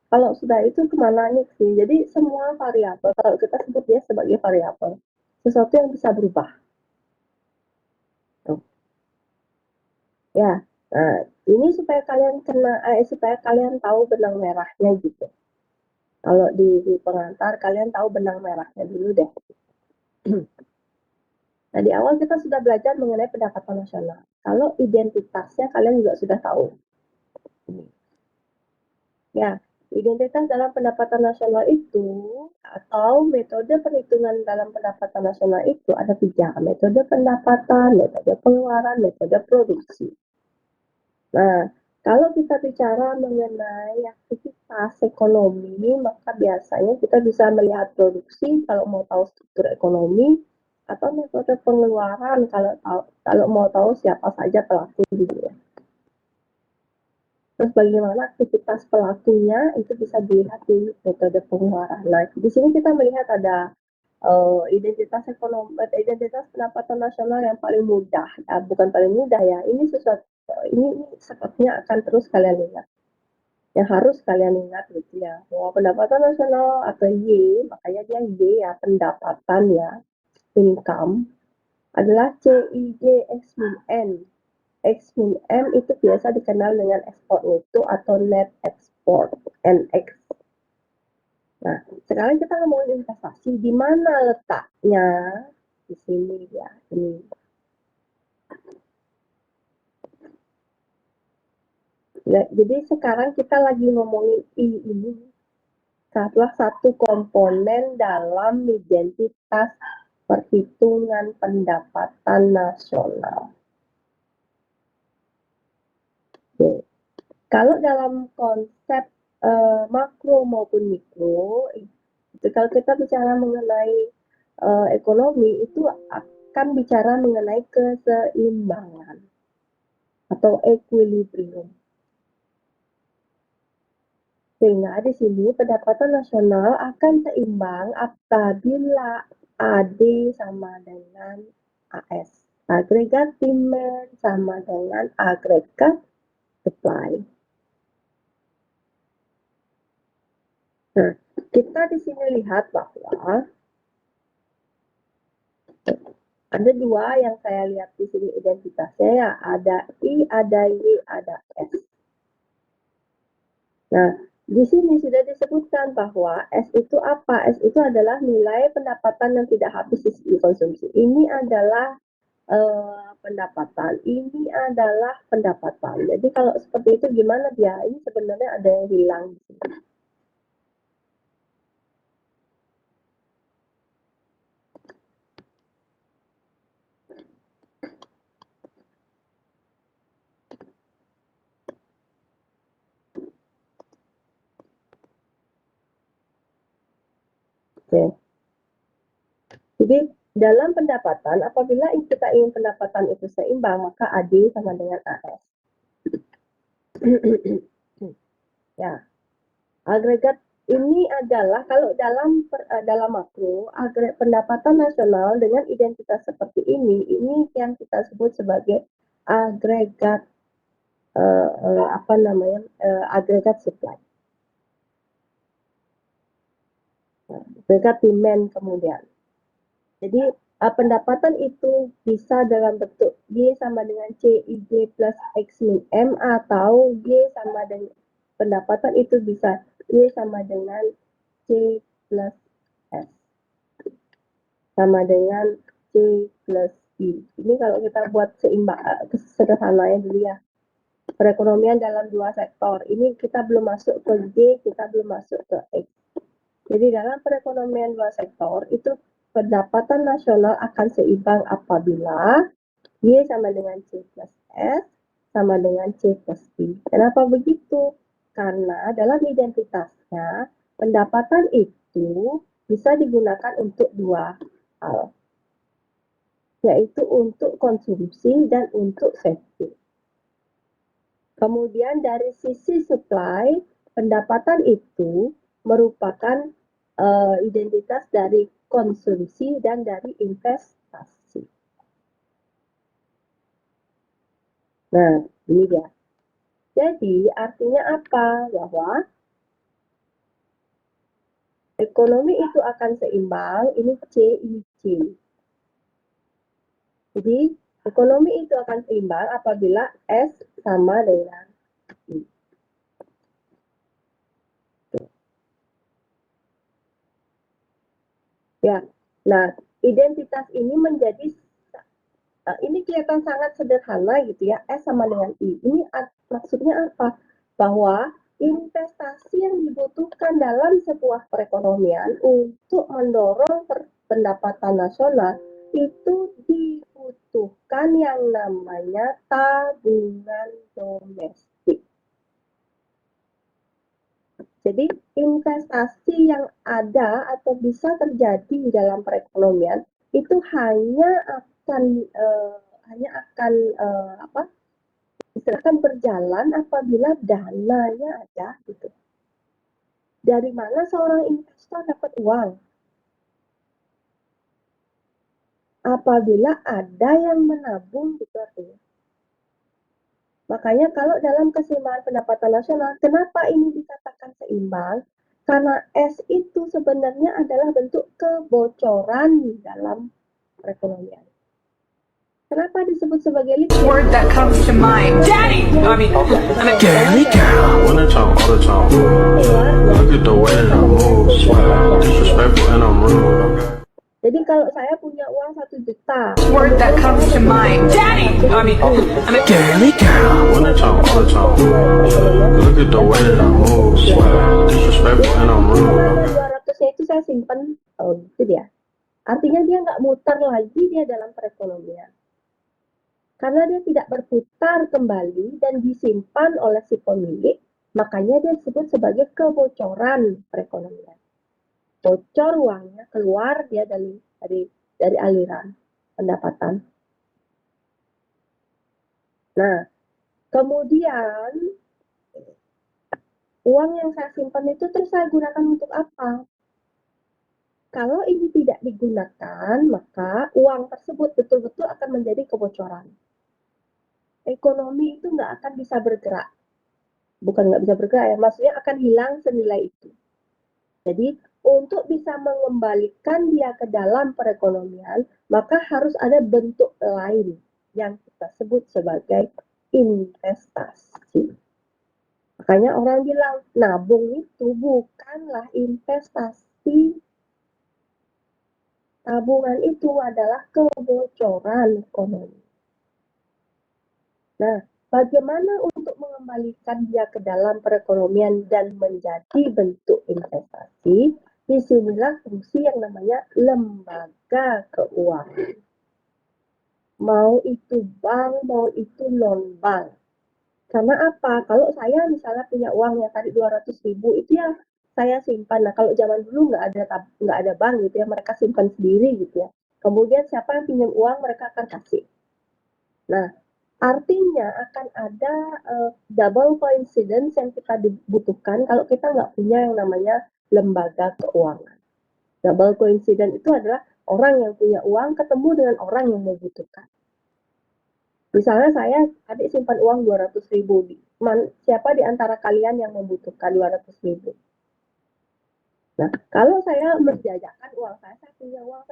Kalau sudah itu kemana nih sih? Jadi semua variabel, kalau kita sebut dia sebagai variabel, sesuatu yang bisa berubah. Tuh. Ya, nah, ini supaya kalian tahu benang merahnya gitu. Kalau di pengantar, kalian tahu benang merahnya dulu deh. Nah, di awal kita sudah belajar mengenai pendapatan nasional. Kalau identitasnya kalian juga sudah tahu. Ya, identitas dalam pendapatan nasional itu atau metode perhitungan dalam pendapatan nasional itu ada 3. Metode pendapatan, metode pengeluaran, metode produksi. Nah, kalau kita bicara mengenai aktivitas ekonomi, maka biasanya kita bisa melihat produksi kalau mau tahu struktur ekonomi, atau metode pengeluaran kalau mau tahu siapa saja pelaku gitu ya. Terus bagaimana aktivitas pelakunya itu bisa dilihat di metode pengeluaran. Nah, di sini kita melihat ada identitas ekonomi, identitas pendapatan nasional yang paling mudah, bukan paling mudah ya. Ini sepertinya akan terus kalian ingat. Yang harus kalian ingat gitu ya, bahwa pendapatan nasional atau Y, makanya dia Y ya, pendapatan ya, income, adalah CIJ X min N. X min M itu biasa dikenal dengan ekspor mutu atau net export, NX. Nah, sekarang kita ngomongin investasi, di mana letaknya? Di sini ya, ini. Nah, jadi sekarang kita lagi ngomongin I ini salah satu komponen dalam identitas perhitungan pendapatan nasional. Oke. Kalau dalam konsep makro maupun mikro, kalau kita bicara mengenai ekonomi itu akan bicara mengenai keseimbangan atau equilibrium. Sehingga di sini pendapatan nasional akan seimbang apabila AD sama dengan AS. Agregat demand sama dengan agregat supply. Nah, kita di sini lihat bahwa ada 2 yang saya lihat di sini identitasnya ya, ada I, ada Y, ada S. Nah, di sini sudah disebutkan bahwa S itu apa? S itu adalah nilai pendapatan yang tidak habis dikonsumsi. Ini adalah pendapatan, ini adalah pendapatan. Jadi kalau seperti itu gimana dia? Ini sebenarnya ada yang hilang di sini. Oke. Jadi dalam pendapatan, apabila kita ingin pendapatan itu seimbang, maka AD sama dengan AS. Ya, agregat ini adalah kalau dalam makro, pendapatan nasional dengan identitas seperti ini yang kita sebut sebagai agregat agregat supply. Agregat demand kemudian. Jadi pendapatan itu bisa dalam bentuk Y sama dengan CIJ plus X min M, atau Y sama dengan pendapatan itu bisa Y sama dengan C plus S sama dengan C plus I. Ini kalau kita buat sederhananya dulu ya. Perekonomian dalam dua sektor. Ini kita belum masuk ke G, kita belum masuk ke X. Jadi dalam perekonomian dua sektor itu pendapatan nasional akan seimbang apabila Y sama dengan C plus S sama dengan C plus I. Kenapa begitu? Karena dalam identitasnya pendapatan itu bisa digunakan untuk dua hal, yaitu untuk konsumsi dan untuk saving. Kemudian dari sisi supply, pendapatan itu merupakan identitas dari konsumsi dan dari investasi. Nah, ini dia. Jadi, artinya apa? Bahwa ekonomi itu akan seimbang, ini CIJ. Jadi, ekonomi itu akan seimbang apabila S sama dengan I. Ya, nah identitas ini menjadi, ini kelihatan sangat sederhana gitu ya, S sama dengan I. Ini maksudnya apa? Bahwa investasi yang dibutuhkan dalam sebuah perekonomian untuk mendorong pendapatan nasional itu dibutuhkan yang namanya tabungan domestik. Jadi investasi yang ada atau bisa terjadi dalam perekonomian itu hanya akan berjalan apabila dananya ada gitu. Dari mana seorang investor dapat uang? Apabila ada yang menabung gitu artinya. Makanya kalau dalam keseimbangan pendapatan nasional, kenapa ini dikatakan seimbang? Karena S itu sebenarnya adalah bentuk kebocoran dalam perekonomian. Kenapa disebut sebagai liquid? Word that comes to mind. Daddy! Daddy girl. When I talk all the time. Look at the way that I move. Disrespectful and I'm rude. Jadi kalau saya punya uang 1 juta. Word that comes to mind. Daddy! Daddy girl. When I talk all the time. Look at the way that I move. Disrespectful and I'm rude. 200-nya itu saya simpan, gitu dia. Artinya dia nggak muter lagi dia dalam perekonomian. Karena dia tidak berputar kembali dan disimpan oleh si pemilik, makanya dia disebut sebagai kebocoran perekonomian. Bocor uangnya, keluar dia dari aliran pendapatan. Nah, kemudian uang yang saya simpan itu terus saya gunakan untuk apa? Kalau ini tidak digunakan, maka uang tersebut betul-betul akan menjadi kebocoran. Ekonomi itu nggak akan bisa bergerak. Bukan nggak bisa bergerak ya, maksudnya akan hilang senilai itu. Jadi, untuk bisa mengembalikan dia ke dalam perekonomian, maka harus ada bentuk lain yang kita sebut sebagai investasi. Makanya orang bilang, nabung itu bukanlah investasi. Tabungan itu adalah kebocoran ekonomi. Nah, bagaimana untuk mengembalikan dia ke dalam perekonomian dan menjadi bentuk investasi? Disinilah fungsi yang namanya lembaga keuangan. Mau itu bank, mau itu non-bank. Karena apa? Kalau saya misalnya punya uang yang tadi 200.000 itu ya saya simpan. Nah, kalau zaman dulu nggak ada bank gitu ya, mereka simpan sendiri gitu ya. Kemudian siapa yang pinjam uang mereka akan kasih. Nah, artinya akan ada double coincidence yang kita dibutuhkan kalau kita nggak punya yang namanya lembaga keuangan. Double coincidence itu adalah orang yang punya uang ketemu dengan orang yang membutuhkan. Misalnya saya adik simpan uang 200.000. Siapa di antara kalian yang membutuhkan 200.000? Nah, kalau saya menjajakan uang saya punya uang,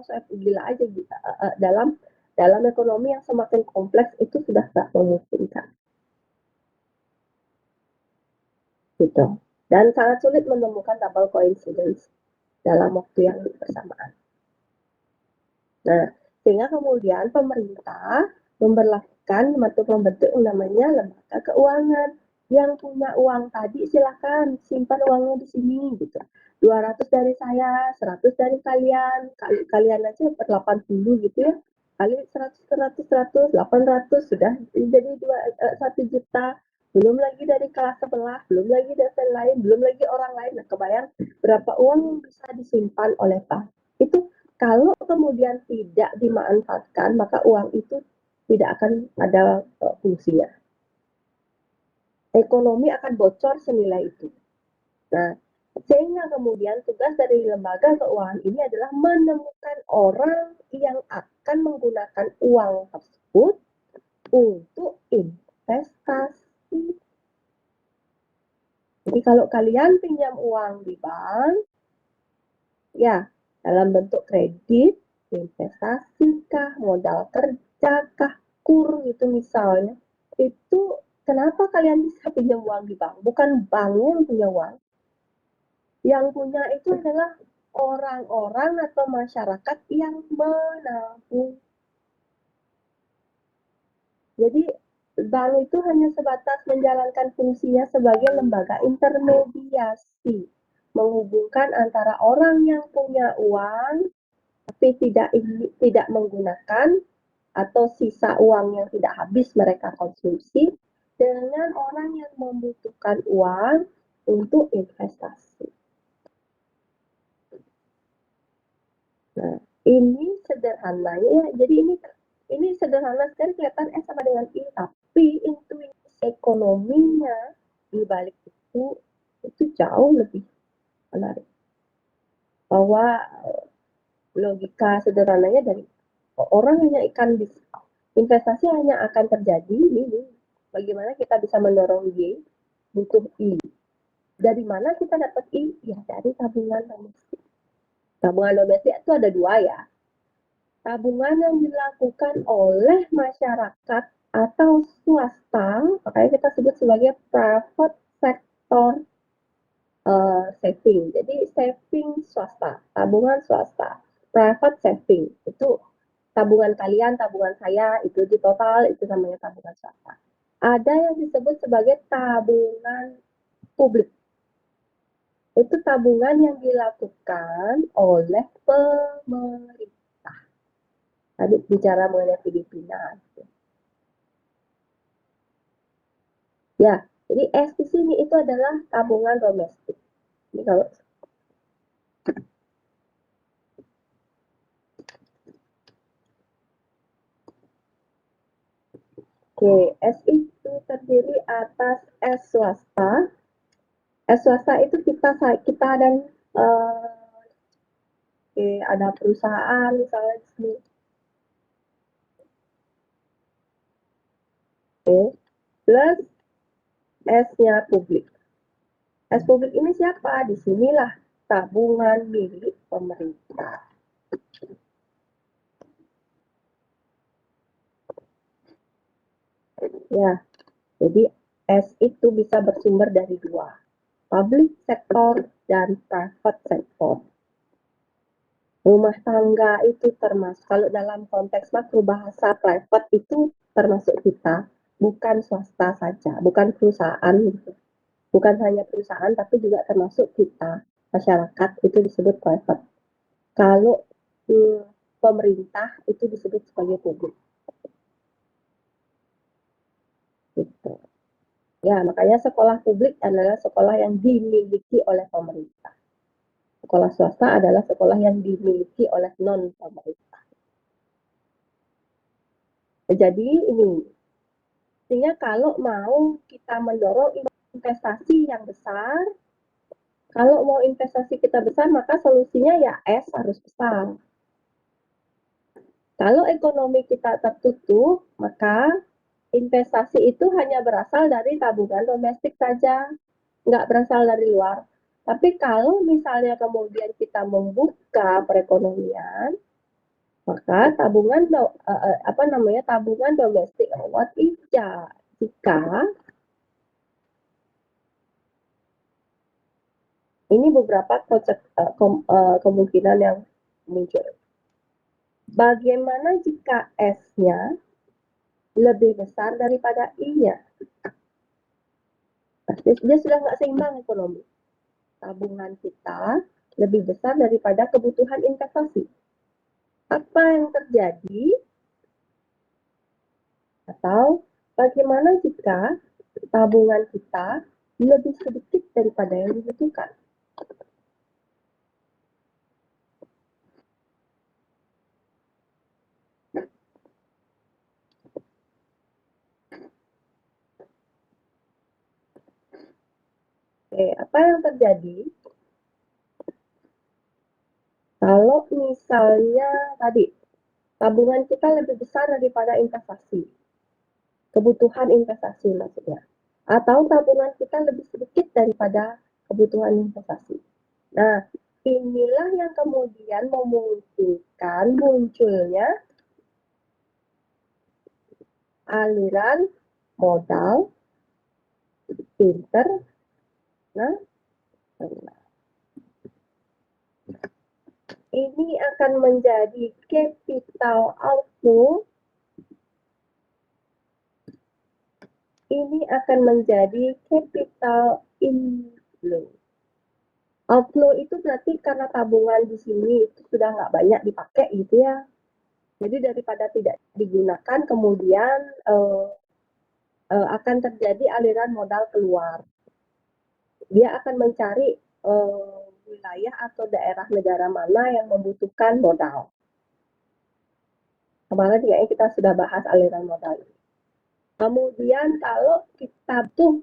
saya gila aja dalam ekonomi yang semakin kompleks itu sudah tak memungkinkan. Gitu. Dan sangat sulit menemukan double coincidence dalam waktu yang bersamaan. Nah, sehingga kemudian pemerintah membentuk yang namanya lembaga keuangan. Yang punya uang tadi silakan simpan uangnya di sini gitu. 200 dari saya, 100 dari kalian, kalian aja per 80 gitu ya. Kali 100, 800 sudah jadi 1 juta. Belum lagi dari kelas sebelah, belum lagi dari lain, belum lagi orang lain. Nah, kebayang berapa uang yang bisa disimpan oleh bank. Itu kalau kemudian tidak dimanfaatkan, maka uang itu tidak akan ada fungsinya. Ekonomi akan bocor senilai itu. Nah, sehingga kemudian tugas dari lembaga keuangan ini adalah menemukan orang yang akan menggunakan uang tersebut untuk investasi. Jadi kalau kalian pinjam uang di bank, ya dalam bentuk kredit, investasi kah, modal kerja kah, kur itu misalnya, itu kenapa kalian bisa pinjam uang di bank? Bukan banknya yang punya uang. Yang punya itu adalah orang-orang atau masyarakat yang menabung. Jadi bank itu hanya sebatas menjalankan fungsinya sebagai lembaga intermediasi, menghubungkan antara orang yang punya uang tapi tidak menggunakan atau sisa uang yang tidak habis mereka konsumsi dengan orang yang membutuhkan uang untuk investasi. Nah, ini sederhananya, jadi ini sederhana sekali kelihatan sama dengan I, tapi intuisi ekonominya di balik itu jauh lebih menarik. Bahwa logika sederhananya dari orang hanya investasi hanya akan terjadi ini. Bagaimana kita bisa mendorong Y, butuh I. Dari mana kita dapat I? Ya dari tabungan domestik. Tabungan domestik itu ada dua ya. Tabungan yang dilakukan oleh masyarakat atau swasta, makanya kita sebut sebagai private sector saving. Jadi saving swasta, tabungan swasta, private saving itu tabungan kalian, tabungan saya itu di total itu namanya tabungan swasta. Ada yang disebut sebagai tabungan publik. Itu tabungan yang dilakukan oleh pemerintah. Tadi bicara mengenai Filipina. Ya, jadi S di sini itu adalah tabungan domestik. Ini kalau Oke, S itu terdiri atas S swasta. S swasta itu kita dan ada perusahaan misalnya di sini. Plus S-nya publik. S publik ini siapa? Di sinilah tabungan milik pemerintah. Ya, jadi S itu bisa bersumber dari dua, public sector dan private sector. Rumah tangga itu termasuk, kalau dalam konteks makro bahasa private itu termasuk kita, bukan swasta saja, bukan perusahaan gitu. Bukan hanya perusahaan, tapi juga termasuk kita, masyarakat, itu disebut private. Kalau pemerintah itu disebut sebagai publik. Gitu. Ya, makanya sekolah publik adalah sekolah yang dimiliki oleh pemerintah. Sekolah swasta adalah sekolah yang dimiliki oleh non-pemerintah. Jadi ini, sehingga kalau mau kita mendorong investasi yang besar, kalau mau investasi kita besar, maka solusinya ya S harus besar. Kalau ekonomi kita tertutup, maka investasi itu hanya berasal dari tabungan domestik saja, nggak berasal dari luar. Tapi kalau misalnya kemudian kita membuka perekonomian, maka tabungan tabungan domestik, what if jika ini beberapa kemungkinan yang muncul. Bagaimana jika S-nya lebih besar daripada I-nya? Dia sudah nggak seimbang ekonomi. Tabungan kita lebih besar daripada kebutuhan investasi. Apa yang terjadi? Atau bagaimana jika tabungan kita lebih sedikit daripada yang dibutuhkan? Oke, apa yang terjadi kalau misalnya tadi tabungan kita lebih besar daripada investasi, kebutuhan investasi maksudnya, atau tabungan kita lebih sedikit daripada kebutuhan investasi. Nah, inilah yang kemudian memungkinkan munculnya aliran modal internasional. Ini akan menjadi capital outflow. Ini akan menjadi capital inflow. Outflow itu berarti karena tabungan di sini itu sudah nggak banyak dipakai gitu ya. Jadi daripada tidak digunakan, kemudian akan terjadi aliran modal keluar. Dia akan mencari wilayah atau daerah negara mana yang membutuhkan modal. Kemarin kayaknya kita sudah bahas aliran modal ini. Kemudian kalau kita tuh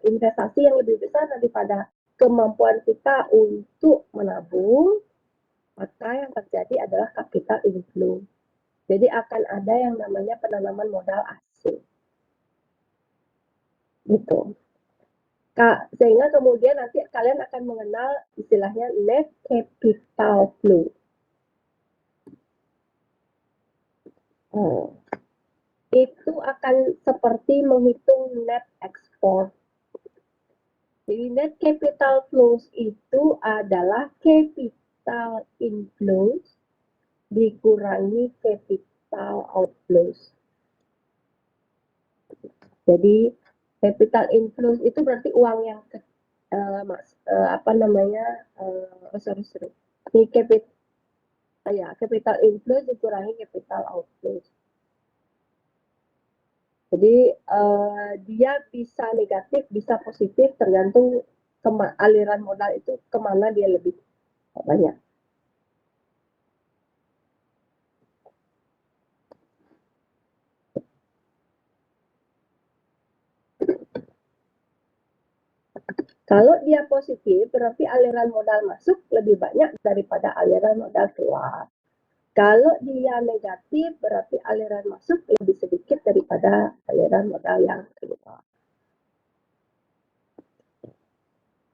investasi yang lebih besar daripada kemampuan kita untuk menabung, maka yang terjadi adalah capital inflow. Jadi akan ada yang namanya penanaman modal asing. Gitu. Sehingga kemudian nanti kalian akan mengenal istilahnya net capital flow. Itu akan seperti menghitung net export. Jadi net capital flows itu adalah capital inflows dikurangi capital outflows. Jadi capital inflows itu berarti uang yang Ini capital inflows dikurangi capital outflows. Jadi dia bisa negatif, bisa positif, tergantung aliran modal itu kemana dia lebih banyak. Kalau dia positif, berarti aliran modal masuk lebih banyak daripada aliran modal keluar. Kalau dia negatif, berarti aliran masuk lebih sedikit daripada aliran modal yang keluar.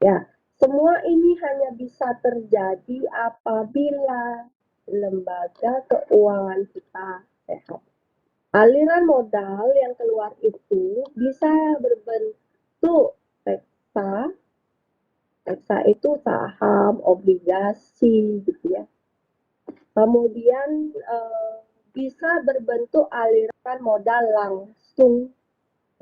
Ya, semua ini hanya bisa terjadi apabila lembaga keuangan kita sehat. Aliran modal yang keluar itu bisa berbentuk reksa. Reksa itu saham, obligasi gitu ya. Kemudian bisa berbentuk aliran modal langsung.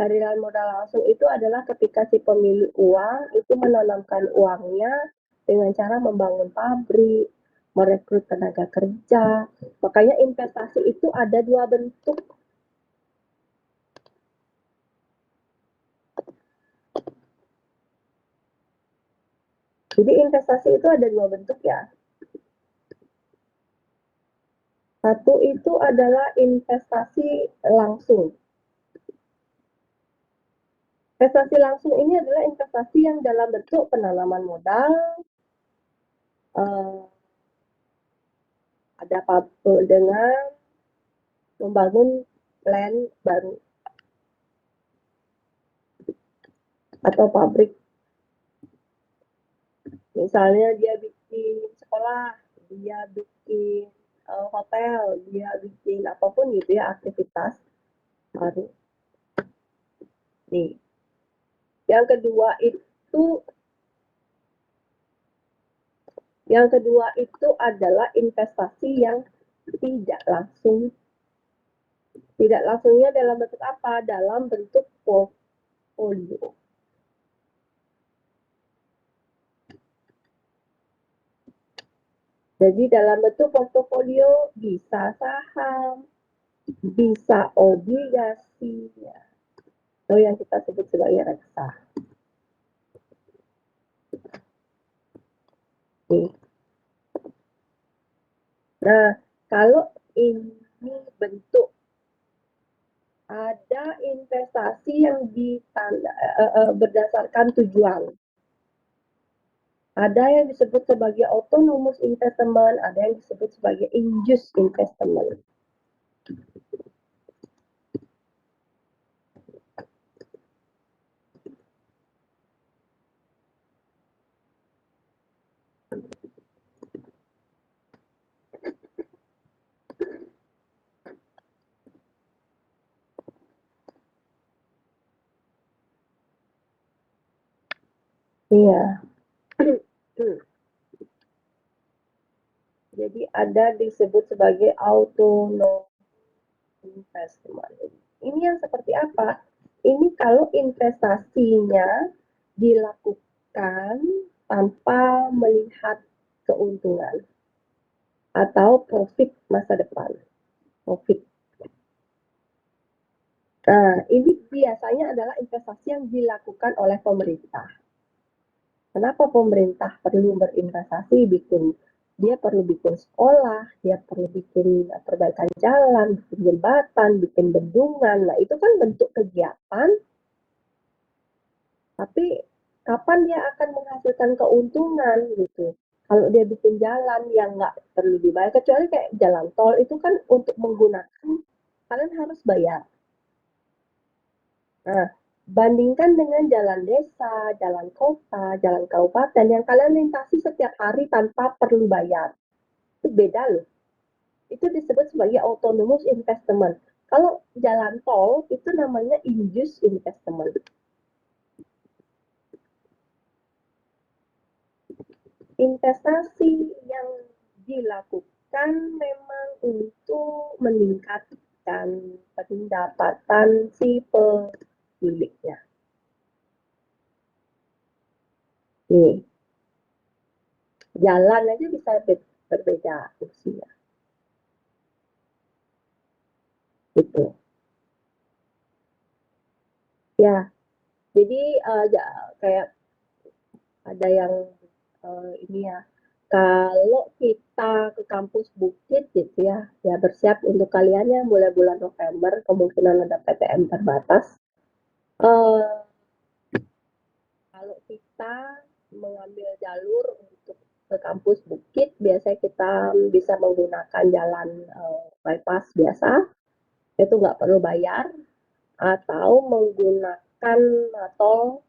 Aliran modal langsung itu adalah ketika si pemilik uang itu menanamkan uangnya dengan cara membangun pabrik, merekrut tenaga kerja. Makanya investasi itu ada dua bentuk. Jadi investasi itu ada dua bentuk ya. Satu itu adalah investasi langsung. Investasi langsung ini adalah investasi yang dalam bentuk penanaman modal, ada dengan membangun plan baru atau pabrik. Misalnya dia bikin sekolah, dia bikin hotel, dia bikin apapun gitu ya, aktivitas baru. Nih, yang kedua itu adalah investasi yang tidak langsung. Tidak langsungnya dalam bentuk apa? Dalam bentuk portfolio. Jadi dalam bentuk portofolio bisa saham, bisa obligasi, ya. Itu yang kita sebut sebagai reksa. Nah, kalau ini bentuk ada investasi yang berdasarkan tujuan. Ada yang disebut sebagai autonomous investment, ada yang disebut sebagai induced investment. Iya. Jadi ada disebut sebagai autonomous investment. Ini yang seperti apa? Ini kalau investasinya dilakukan tanpa melihat keuntungan atau profit masa depan. Profit. Nah, ini biasanya adalah investasi yang dilakukan oleh pemerintah. Kenapa pemerintah perlu berinvestasi? Dia perlu bikin sekolah, dia perlu bikin perbaikan jalan, bikin jembatan, bikin bendungan. Nah, itu kan bentuk kegiatan. Tapi kapan dia akan menghasilkan keuntungan gitu? Kalau dia bikin jalan yang nggak perlu dibayar, kecuali kayak jalan tol itu kan untuk menggunakan kalian harus bayar. Nah, bandingkan dengan jalan desa, jalan kota, jalan kabupaten yang kalian lintasi setiap hari tanpa perlu bayar. Itu beda loh. Itu disebut sebagai autonomous investment. Kalau jalan tol itu namanya induced investment. Investasi yang dilakukan memang untuk meningkatkan pendapatan si pemiliknya. Nih, jalan aja bisa berbeda fungsinya. Gitu. Ya, jadi kayak ada yang ini ya, kalau kita ke kampus Bukit gitu ya bersiap untuk kalian ya mulai bulan November kemungkinan ada PTM terbatas. Kalau kita mengambil jalur untuk ke kampus Bukit, biasanya kita bisa menggunakan jalan bypass biasa, itu nggak perlu bayar, atau menggunakan tol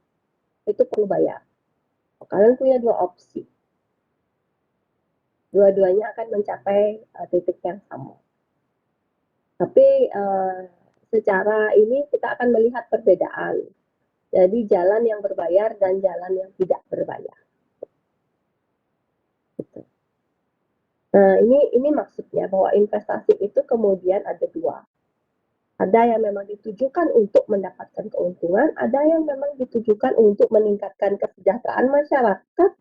itu perlu bayar. Kalian punya dua opsi. Dua-duanya akan mencapai titik yang sama. Tapi secara ini kita akan melihat perbedaan. Jadi jalan yang berbayar dan jalan yang tidak berbayar. Gitu. Nah, ini maksudnya bahwa investasi itu kemudian ada dua. Ada yang memang ditujukan untuk mendapatkan keuntungan, ada yang memang ditujukan untuk meningkatkan kesejahteraan masyarakat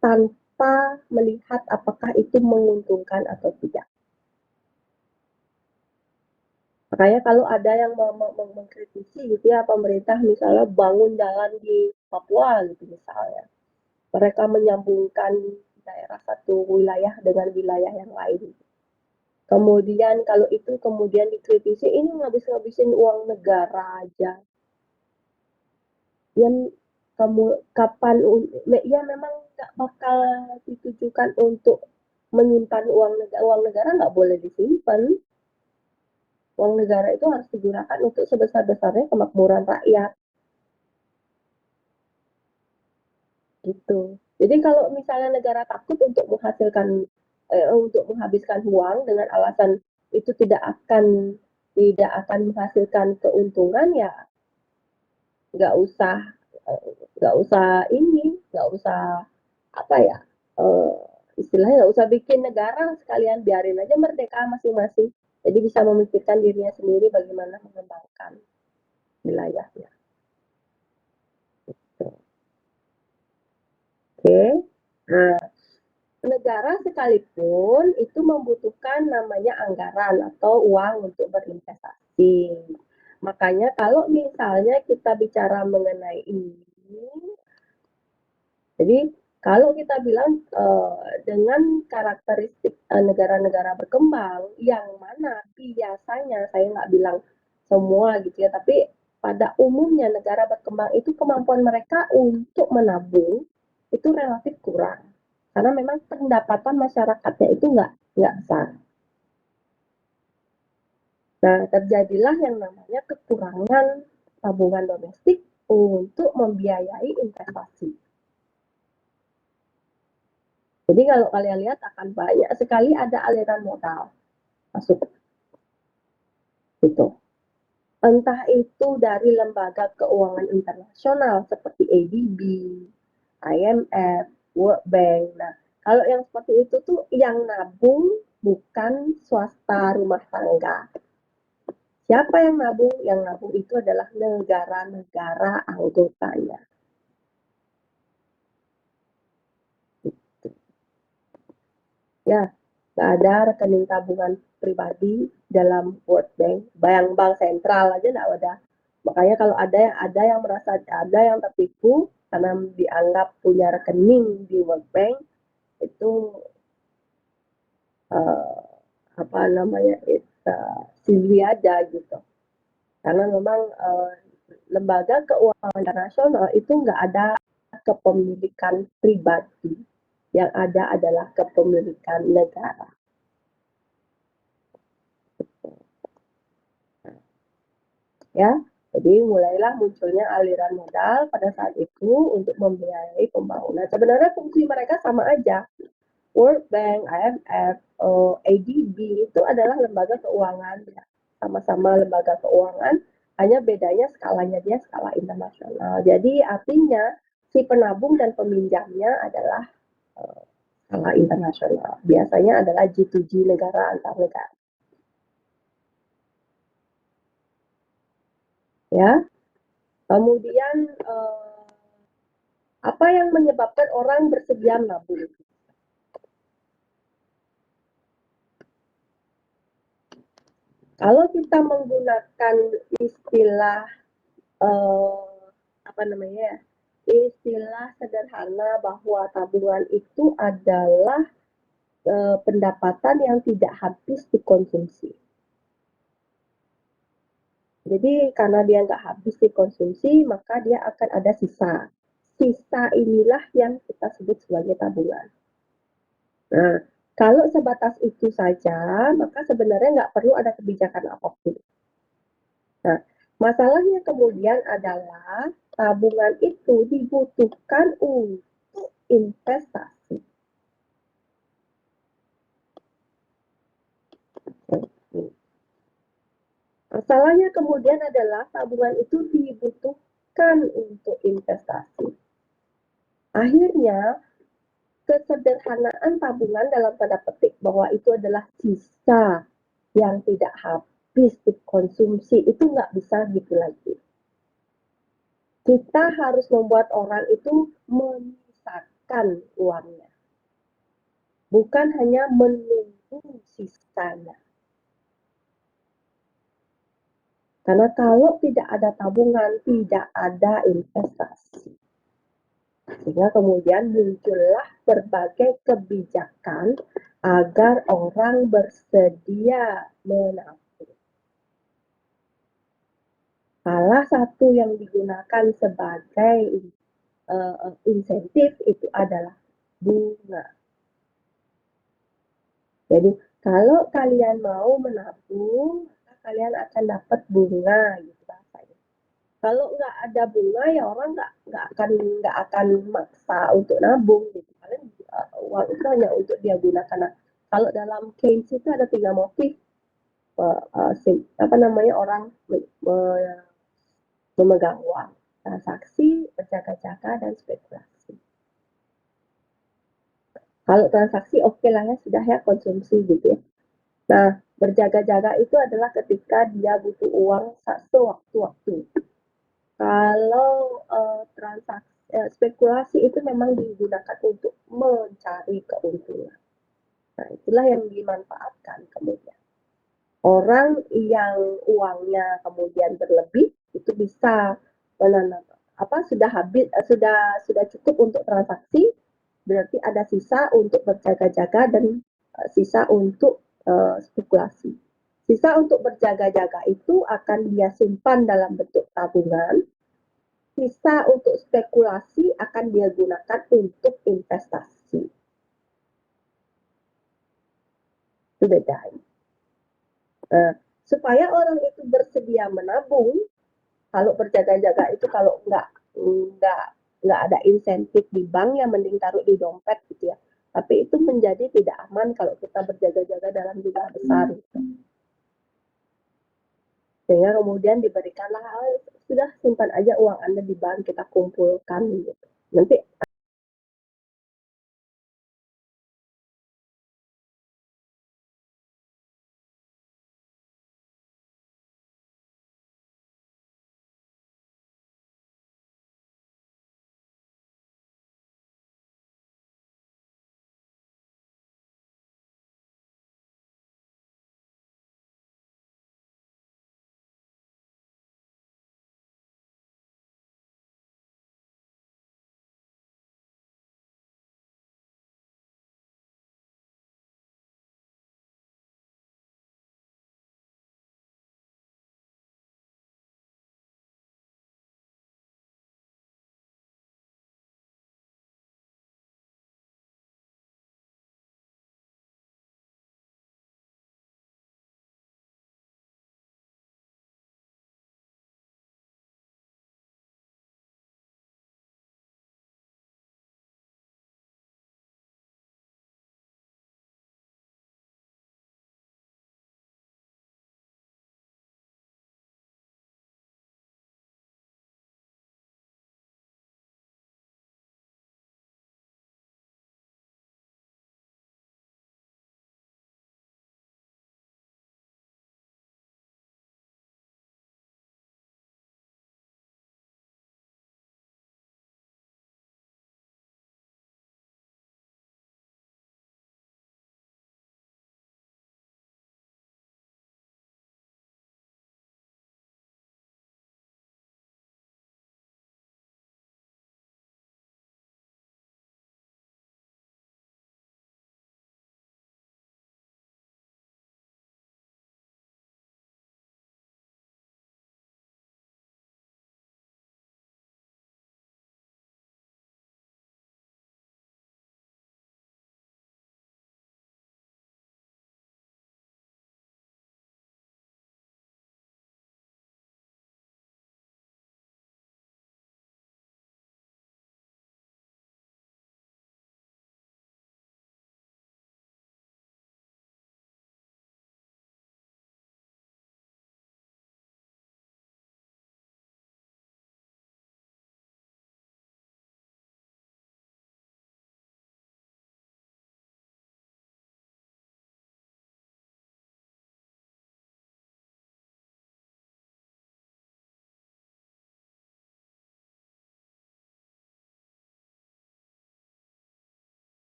tanpa melihat apakah itu menguntungkan atau tidak. Makanya kalau ada yang mengkritisi gitu ya pemerintah misalnya bangun jalan di Papua gitu misalnya. Mereka menyambungkan daerah satu wilayah dengan wilayah yang lain. Kemudian kalau itu kemudian dikritisi ini ngabis-ngabisin uang negara aja. Yang kapan ya memang nggak bakal ditujukan untuk menyimpan uang negara nggak boleh disimpan. Uang negara itu harus digunakan untuk sebesar-besarnya kemakmuran rakyat. Gitu. Jadi kalau misalnya negara takut untuk menghabiskan uang dengan alasan itu tidak akan menghasilkan keuntungan, ya nggak usah nggak usah apa ya, istilahnya nggak usah bikin negara, sekalian biarin aja merdeka masing-masing. Jadi bisa memikirkan dirinya sendiri bagaimana mengembangkan wilayahnya. Oke. Nah, negara sekalipun itu membutuhkan namanya anggaran atau uang untuk berinvestasi. Makanya kalau misalnya kita bicara mengenai ini, jadi kalau kita bilang dengan karakteristik negara-negara berkembang, yang mana biasanya, saya nggak bilang semua gitu ya, tapi pada umumnya negara berkembang itu kemampuan mereka untuk menabung itu relatif kurang. Karena memang pendapatan masyarakatnya itu nggak besar. Nah, terjadilah yang namanya kekurangan tabungan domestik untuk membiayai investasi. Jadi kalau kalian lihat akan banyak sekali ada aliran modal masuk. Gitu. Entah itu dari lembaga keuangan internasional seperti ADB, IMF, World Bank. Nah, kalau yang seperti itu tuh yang nabung bukan swasta rumah tangga. Siapa yang nabung? Yang nabung itu adalah negara-negara anggotanya. Ya, nggak ada rekening tabungan pribadi dalam World Bank. Bank sentral aja nggak ada. Makanya kalau ada yang merasa ada yang tertipu karena dianggap punya rekening di World Bank, itu apa namanya, silih aja gitu. Karena memang lembaga keuangan internasional itu nggak ada kepemilikan pribadi, yang ada adalah kepemilikan negara. Ya, jadi mulailah munculnya aliran modal pada saat itu untuk membiayai pembangunan. Sebenarnya fungsi mereka sama aja. World Bank, IMF, ADB itu adalah lembaga keuangan, ya. Sama-sama lembaga keuangan, hanya bedanya skalanya dia skala internasional. Jadi artinya si penabung dan peminjamnya adalah skala internasional. Biasanya adalah G2G, negara antar negara. Ya. Kemudian apa yang menyebabkan orang bersedia menabung? Kalau kita menggunakan istilah istilah sederhana bahwa tabungan itu adalah pendapatan yang tidak habis dikonsumsi. Jadi karena dia nggak habis dikonsumsi, maka dia akan ada sisa. Sisa inilah yang kita sebut sebagai tabungan. Nah, kalau sebatas itu saja, maka sebenarnya nggak perlu ada kebijakan apapun. Nah, masalahnya kemudian adalah tabungan itu dibutuhkan untuk investasi. Masalahnya kemudian adalah tabungan itu dibutuhkan untuk investasi. Akhirnya, kesederhanaan tabungan dalam tanda petik bahwa itu adalah sisa yang tidak habis dikonsumsi, itu nggak bisa gitu lagi. Kita harus membuat orang itu menyisakan uangnya. Bukan hanya menunggu sisanya. Karena kalau tidak ada tabungan, tidak ada investasi. Sehingga kemudian muncullah berbagai kebijakan agar orang bersedia menabung. Salah satu yang digunakan sebagai insentif itu adalah bunga. Jadi kalau kalian mau menabung, maka kalian akan dapat bunga, gitu bahasanya. Kalau nggak ada bunga ya orang nggak akan maksa untuk nabung gitu. Paling uang itu hanya untuk dia gunakan. Nah, kalau dalam Keynes itu ada 3 motif orang memegang uang: transaksi, berjaga-jaga, dan spekulasi. Kalau transaksi oke lah ya, sudah ya, konsumsi gitu ya. Nah, berjaga-jaga itu adalah ketika dia butuh uang sewaktu-waktu. Kalau spekulasi itu memang digunakan untuk mencari keuntungan. Nah, itulah yang dimanfaatkan kemudian. Orang yang uangnya kemudian berlebih itu bisa sudah cukup untuk transaksi, berarti ada sisa untuk berjaga-jaga dan sisa untuk spekulasi. Sisa untuk berjaga-jaga itu akan dia simpan dalam bentuk tabungan. Sisa untuk spekulasi akan dia gunakan untuk investasi. Itu bedanya. Supaya orang itu bersedia menabung, kalau berjaga-jaga itu kalau nggak ada insentif di bank, ya mending taruh di dompet gitu ya. Tapi itu menjadi tidak aman kalau kita berjaga-jaga dalam jumlah besar gitu. Sehingga kemudian diberikanlah, sudah simpan aja uang Anda di bank, kita kumpulkan gitu. Nanti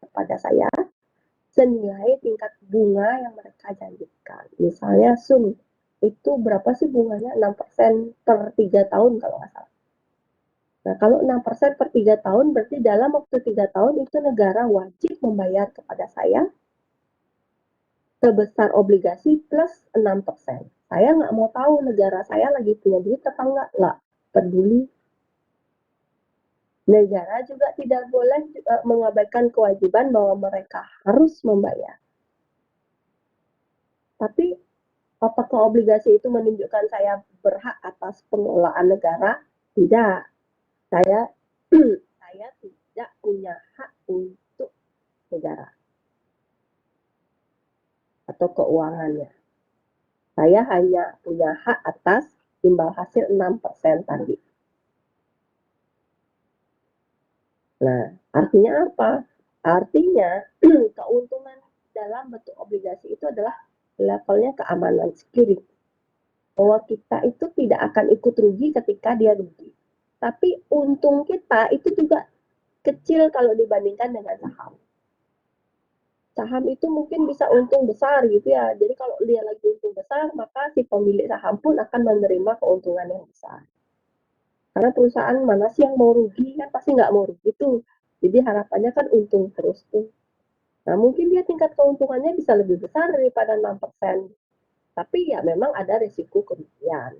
kepada saya senilai tingkat bunga yang mereka janjikan. Misalnya Sun, itu berapa sih bunganya? 6% per 3 tahun kalau nggak salah. Nah, kalau 6% per 3 tahun, berarti dalam waktu 3 tahun itu negara wajib membayar kepada saya sebesar obligasi plus 6%. Saya nggak mau tahu negara saya lagi punya duit apa nggak peduli. Negara juga tidak boleh mengabaikan kewajiban bahwa mereka harus membayar. Tapi apakah obligasi itu menunjukkan saya berhak atas pengelolaan negara? Tidak. Saya tidak punya hak untuk negara atau keuangannya. Saya hanya punya hak atas imbal hasil 6% tadi. Nah, artinya apa? Artinya keuntungan dalam bentuk obligasi itu adalah levelnya keamanan, security. Bahwa kita itu tidak akan ikut rugi ketika dia rugi. Tapi untung kita itu juga kecil kalau dibandingkan dengan saham. Saham itu mungkin bisa untung besar gitu ya. Jadi kalau dia lagi untung besar, maka si pemilik saham pun akan menerima keuntungan yang besar. Karena perusahaan mana sih yang mau rugi? Kan pasti nggak mau rugi tuh. Jadi harapannya kan untung terus tuh. Nah, mungkin dia tingkat keuntungannya bisa lebih besar daripada 6%. Tapi ya memang ada risiko kerugian.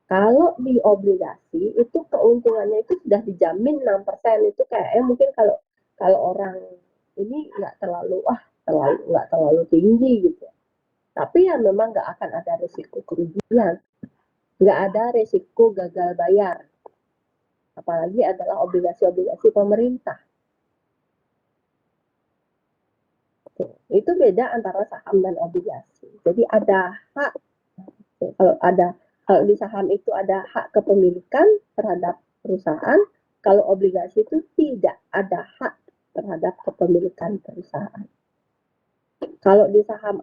Kalau di obligasi itu keuntungannya itu sudah dijamin 6%. Itu kayaknya mungkin kalau orang ini nggak terlalu tinggi gitu. Tapi ya memang nggak akan ada risiko kerugian. Nggak ada risiko gagal bayar. Apalagi adalah obligasi-obligasi pemerintah. Itu beda antara saham dan obligasi. Jadi ada hak, kalau di saham itu ada hak kepemilikan terhadap perusahaan, kalau obligasi itu tidak ada hak terhadap kepemilikan perusahaan. Kalau di saham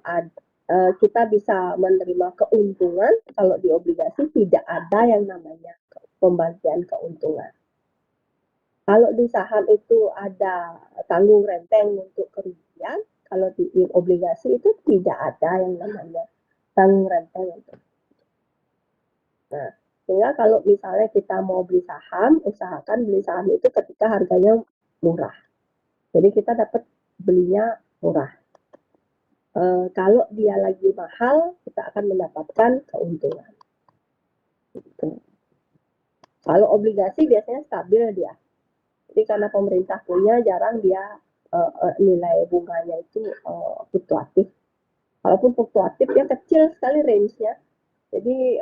kita bisa menerima keuntungan, kalau di obligasi tidak ada yang namanya pembagian keuntungan. Kalau di saham itu ada tanggung renteng untuk kerugian, kalau di obligasi itu tidak ada yang namanya tanggung renteng untuk. Nah, sehingga kalau misalnya kita mau beli saham, usahakan beli saham itu ketika harganya murah. Jadi kita dapat belinya murah. Kalau dia lagi mahal, kita akan mendapatkan keuntungan. Gitu. Kalau obligasi biasanya stabil dia. Jadi karena pemerintah punya, jarang dia nilai bunganya itu fluktuatif. Walaupun fluktuatif, ya kecil sekali range-nya. Jadi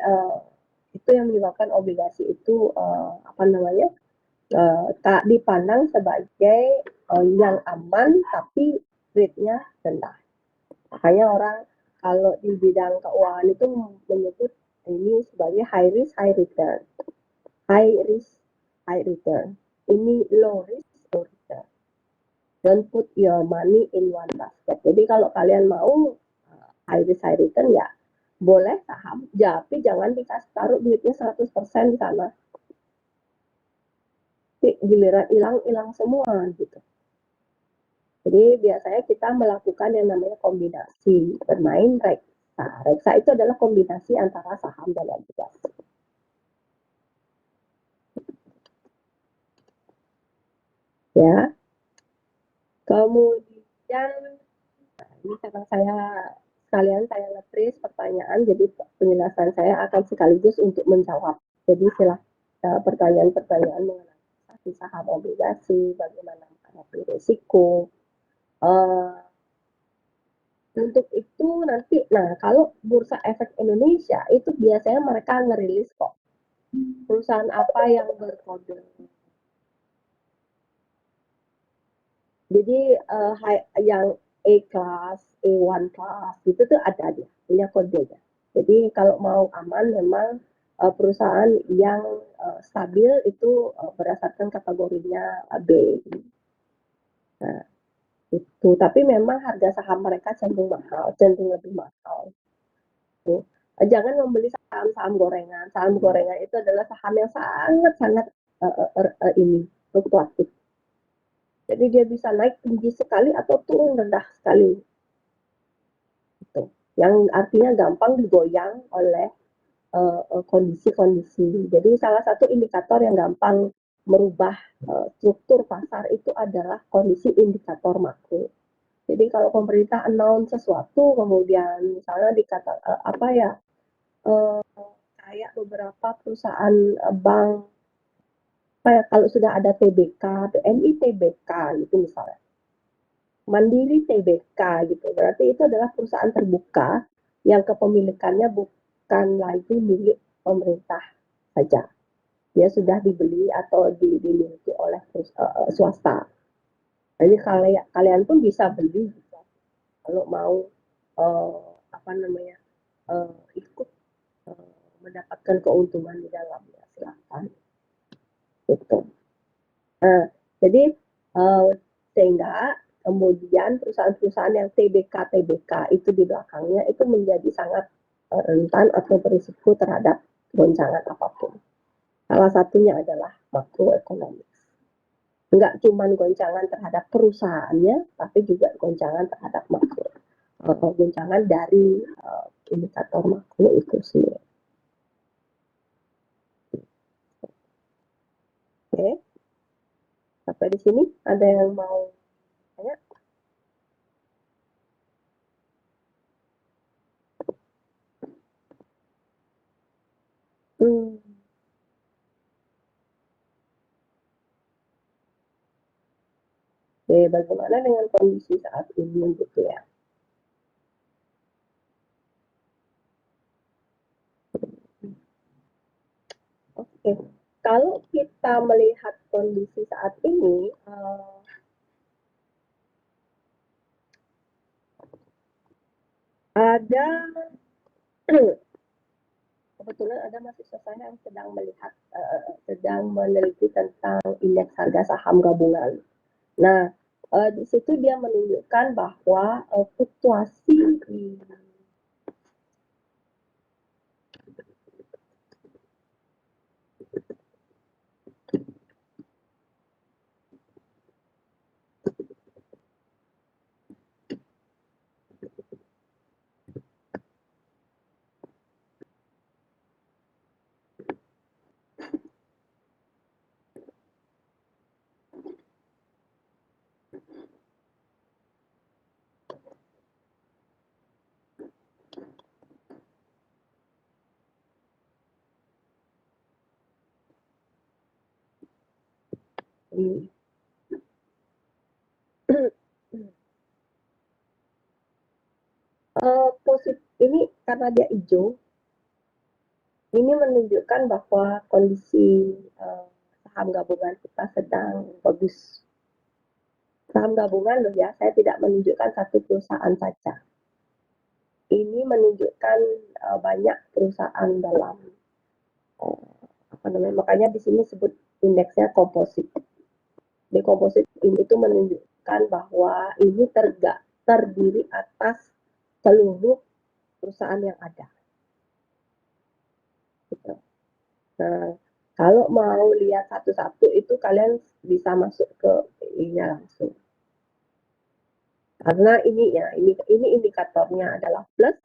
itu yang menyebabkan obligasi itu tak dipandang sebagai yang aman, tapi rate-nya rendah. Makanya orang kalau di bidang keuangan itu menyebut ini sebagai high risk, high return. High risk, high return. Ini low risk, low return. Don't put your money in one basket. Jadi kalau kalian mau high risk, high return ya boleh saham, tapi jangan dikasih taruh duitnya 100% di sana. Giliran hilang semua gitu. Jadi biasanya kita melakukan yang namanya kombinasi, bermain reksa. Reksa itu adalah kombinasi antara saham dan obligasi. Ya. Kemudian, ini karena saya nge-trace pertanyaan, jadi penjelasan saya akan sekaligus untuk menjawab. Jadi pertanyaan-pertanyaan mengenai saham obligasi, bagaimana menghadapi risiko. Untuk itu nanti, kalau Bursa Efek Indonesia itu biasanya mereka ngerilis kok perusahaan apa yang berkode. Jadi yang A class, A1 class itu tuh ada dia punya kodenya. Jadi kalau mau aman memang perusahaan yang stabil itu berdasarkan kategorinya B. Nah, itu tapi memang harga saham mereka cenderung lebih mahal. Jangan membeli saham gorengan. Saham gorengan itu adalah saham yang sangat fluktuatif. Jadi dia bisa naik tinggi sekali atau turun rendah sekali. Gitu. Yang artinya gampang digoyang oleh kondisi-kondisi. Jadi salah satu indikator yang gampang merubah struktur pasar itu adalah kondisi indikator makro. Jadi kalau pemerintah announce sesuatu, kemudian misalnya dikata kayak beberapa perusahaan bank, kalau sudah ada TBK, BNI TBK gitu misalnya, Mandiri TBK gitu, berarti itu adalah perusahaan terbuka yang kepemilikannya bukan lagi milik pemerintah saja. Dia sudah dibeli atau dimiliki oleh swasta. Jadi kalian pun bisa beli gitu. Kalau mau ikut mendapatkan keuntungan di dalamnya, silakan. Gitu. Nah, jadi sehingga kemudian perusahaan-perusahaan yang TBK itu di belakangnya itu menjadi sangat rentan atau berisiko terhadap goncangan apapun. Salah satunya adalah makroekonomi. Enggak cuma goncangan terhadap perusahaannya, tapi juga goncangan terhadap makro. Goncangan dari indikator makro itu sendiri. Oke. Sampai di sini ada yang mau tanya? Oke, bagaimana dengan kondisi saat ini gitu ya? Oke, kalau kita melihat kondisi saat ini, ada kebetulan ada mahasiswa saya yang sedang meneliti tentang indeks harga saham gabungan. Nah, di situ dia menunjukkan bahwa fluktuasi di ini karena dia hijau, ini menunjukkan bahwa kondisi saham gabungan kita sedang bagus. Saham gabungan loh ya, saya tidak menunjukkan satu perusahaan saja. Ini menunjukkan banyak perusahaan dalam makanya di sini sebut indeksnya komposit. Di komposit ini itu menunjukkan bahwa ini terdiri atas seluruh perusahaan yang ada. Gitu. Nah, kalau mau lihat satu-satu itu kalian bisa masuk ke PI-nya langsung. Karena ini indikatornya adalah plus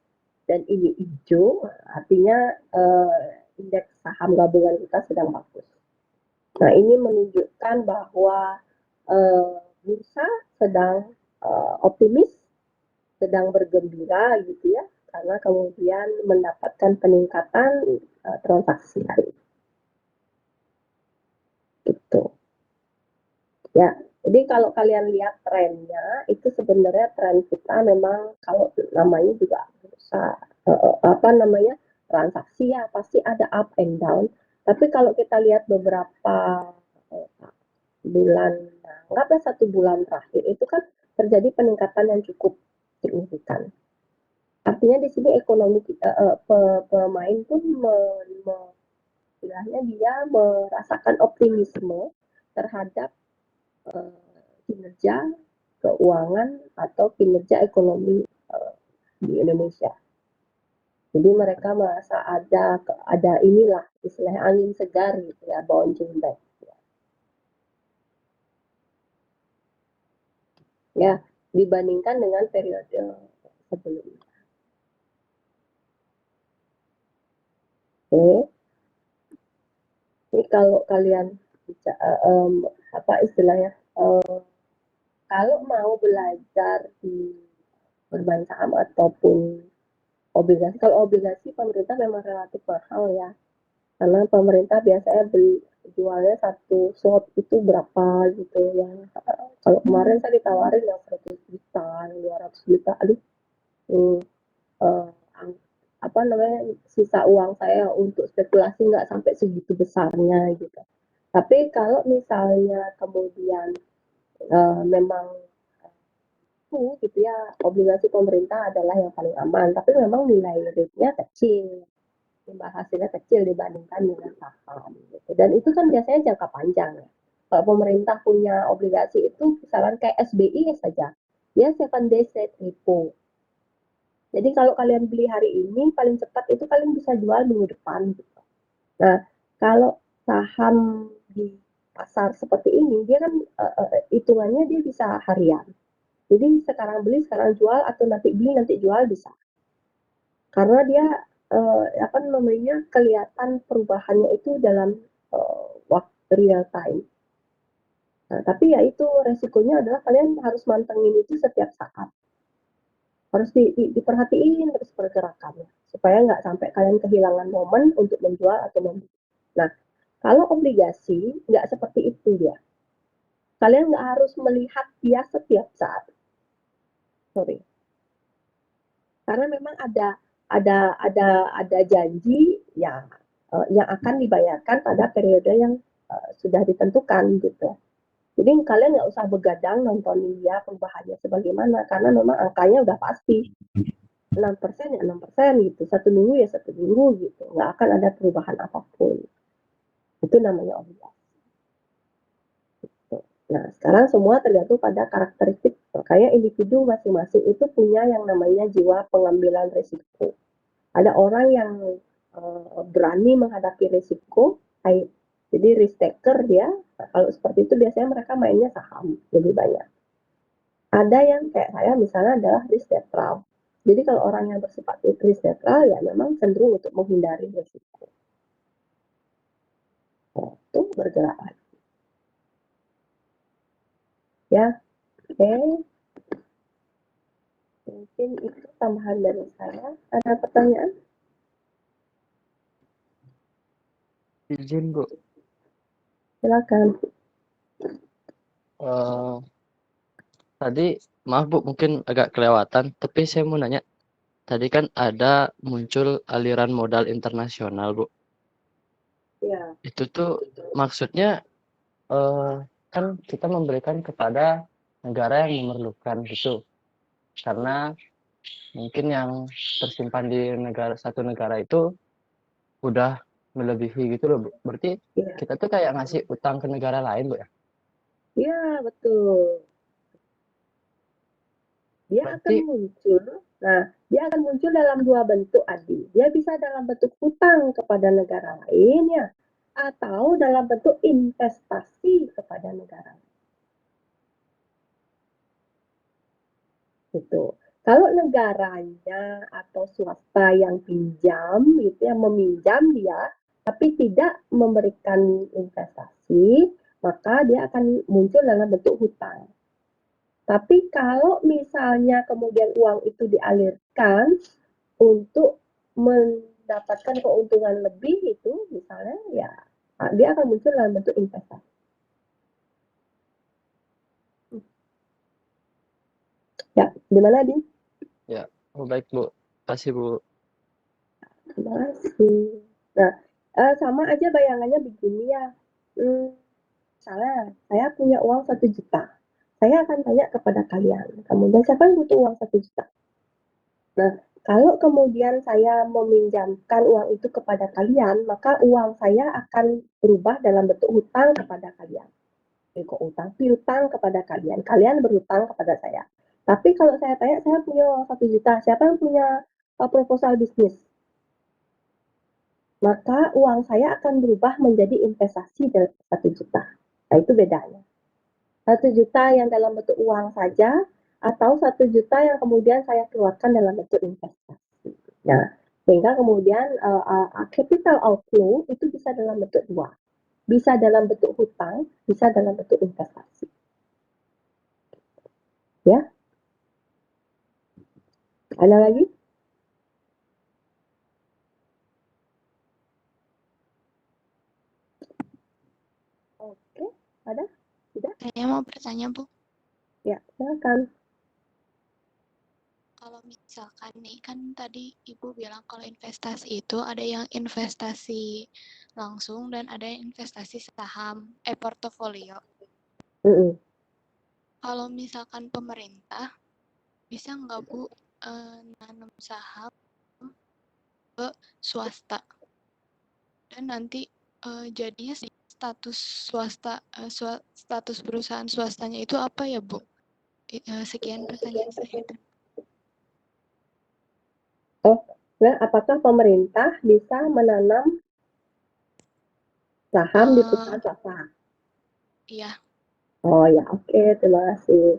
dan ini hijau, artinya indeks saham gabungan kita sedang bagus. Nah, ini menunjukkan bahwa bursa sedang optimis, sedang bergembira gitu ya, karena kemudian mendapatkan peningkatan transaksi hari ini. Gitu. Ya, jadi kalau kalian lihat trennya, itu sebenarnya tren kita memang kalau namanya juga bursa transaksi ya pasti ada up and down. Tapi kalau kita lihat beberapa bulan, anggaplah 1 bulan terakhir itu kan terjadi peningkatan yang cukup signifikan. Artinya di sini ekonomi pemain pun istilahnya dia merasakan optimisme terhadap kinerja keuangan atau kinerja ekonomi di Indonesia. Jadi mereka merasa ada inilah istilahnya angin segar gitu ya, bouncing back. ya, dibandingkan dengan periode sebelumnya. Oke. Ini kalau kalian apa istilahnya, kalau mau belajar di bermain saham ataupun obligasi, kalau obligasi pemerintah memang relatif mahal ya, karena pemerintah biasanya jualnya satu slot itu berapa gitu ya. Kalau kemarin saya ditawarin yang 100 juta, 200 juta, aduh, apa namanya, sisa uang saya untuk spekulasi nggak sampai segitu besarnya gitu. Tapi kalau misalnya kemudian memang gitu ya, obligasi pemerintah adalah yang paling aman, tapi memang nilai rate-nya kecil, imbal hasilnya kecil dibandingkan dengan saham gitu. Dan itu kan biasanya jangka panjang ya. Kalau pemerintah punya obligasi itu misalkan kayak SBI saja, dia 7 days rate repo. Jadi kalau kalian beli hari ini, paling cepat itu kalian bisa jual minggu depan gitu. Nah, kalau saham di pasar seperti ini, dia kan hitungannya dia bisa harian. Jadi sekarang beli, sekarang jual, atau nanti beli, nanti jual bisa. Karena dia apa namanya, kelihatan perubahannya itu dalam waktu real time. Nah, tapi ya itu resikonya adalah kalian harus mantengin itu setiap saat. Harus diperhatiin terus pergerakannya, supaya nggak sampai kalian kehilangan momen untuk menjual atau membeli. Nah, kalau obligasi nggak seperti itu dia. Kalian nggak harus melihat dia setiap saat. Sorry. Karena memang ada janji yang akan dibayarkan pada periode yang sudah ditentukan gitu. Jadi kalian nggak usah begadang nontonin dia perubahannya sebagaimana, karena memang angkanya udah pasti 6% ya 6% gitu, 1 minggu ya 1 minggu gitu, nggak akan ada perubahan apapun. Itu namanya obligasi. Nah, sekarang semua tergantung pada karakteristik. Makanya individu masing-masing itu punya yang namanya jiwa pengambilan risiko. Ada orang yang berani menghadapi risiko, jadi risk taker dia. Nah, kalau seperti itu biasanya mereka mainnya saham lebih banyak. Ada yang kayak saya misalnya adalah risk netral. Jadi kalau orang yang bersifat risk netral ya memang cenderung untuk menghindari risiko. Nah, itu bergerak lagi. Ya, oke. Mungkin itu tambahan dari saya. Ada pertanyaan? Izin, Bu. Silakan. Tadi, maaf Bu, mungkin agak kelewatan, tapi saya mau nanya. Tadi kan ada muncul aliran modal internasional, Bu. Ya. Itu tuh maksudnya kan kita memberikan kepada negara yang memerlukan gitu. Karena mungkin yang tersimpan di satu negara itu udah melebihi gitu loh, Bu. Berarti kita tuh kayak ngasih utang ke negara lain, Bu ya? Iya, betul. Dia akan muncul. Nah, dia akan muncul dalam 2 bentuk, Adi. Dia bisa dalam bentuk hutang kepada negara lain ya, atau dalam bentuk investasi kepada negara lain. Gitu. Kalau negaranya atau swasta yang pinjam gitu, yang meminjam dia, tapi tidak memberikan investasi, maka dia akan muncul dalam bentuk hutang. Tapi kalau misalnya kemudian uang itu dialirkan untuk mendapatkan keuntungan lebih itu, misalnya ya dia akan muncul dalam bentuk investasi. Ya, gimana Din? Ya, baik Bu. Kasih Bu. Terima kasih. Nah, sama aja bayangannya begini ya. Misalnya saya punya uang 1 juta. Saya akan tanya kepada kalian, kemudian siapa yang butuh uang 1 juta? Nah, kalau kemudian saya meminjamkan uang itu kepada kalian, maka uang saya akan berubah dalam bentuk hutang kepada kalian. Piutang kepada kalian. Kalian berhutang kepada saya. Tapi kalau saya tanya, saya punya uang 1 juta, siapa yang punya proposal bisnis? Maka uang saya akan berubah menjadi investasi dari 1 juta. Nah, itu bedanya. 1 juta yang dalam bentuk uang saja, atau 1 juta yang kemudian saya keluarkan dalam bentuk investasi. Nah, sehingga kemudian capital outflow itu bisa dalam bentuk 2. Bisa dalam bentuk hutang, bisa dalam bentuk investasi. Ya. Ada lagi? Oke, ada? Tidak? Saya mau bertanya, Bu. Ya, silakan. Kalau misalkan nih, kan tadi Ibu bilang kalau investasi itu ada yang investasi langsung dan ada yang investasi saham, portofolio. Kalau misalkan pemerintah, bisa nggak Bu nanam saham ke swasta? Dan nanti jadinya status swasta, status perusahaan swastanya itu apa ya, Bu? Sekian pertanyaan saya. Nah, apakah pemerintah bisa menanam saham di perusahaan swasta? Iya. Oh ya, oke, terima kasih.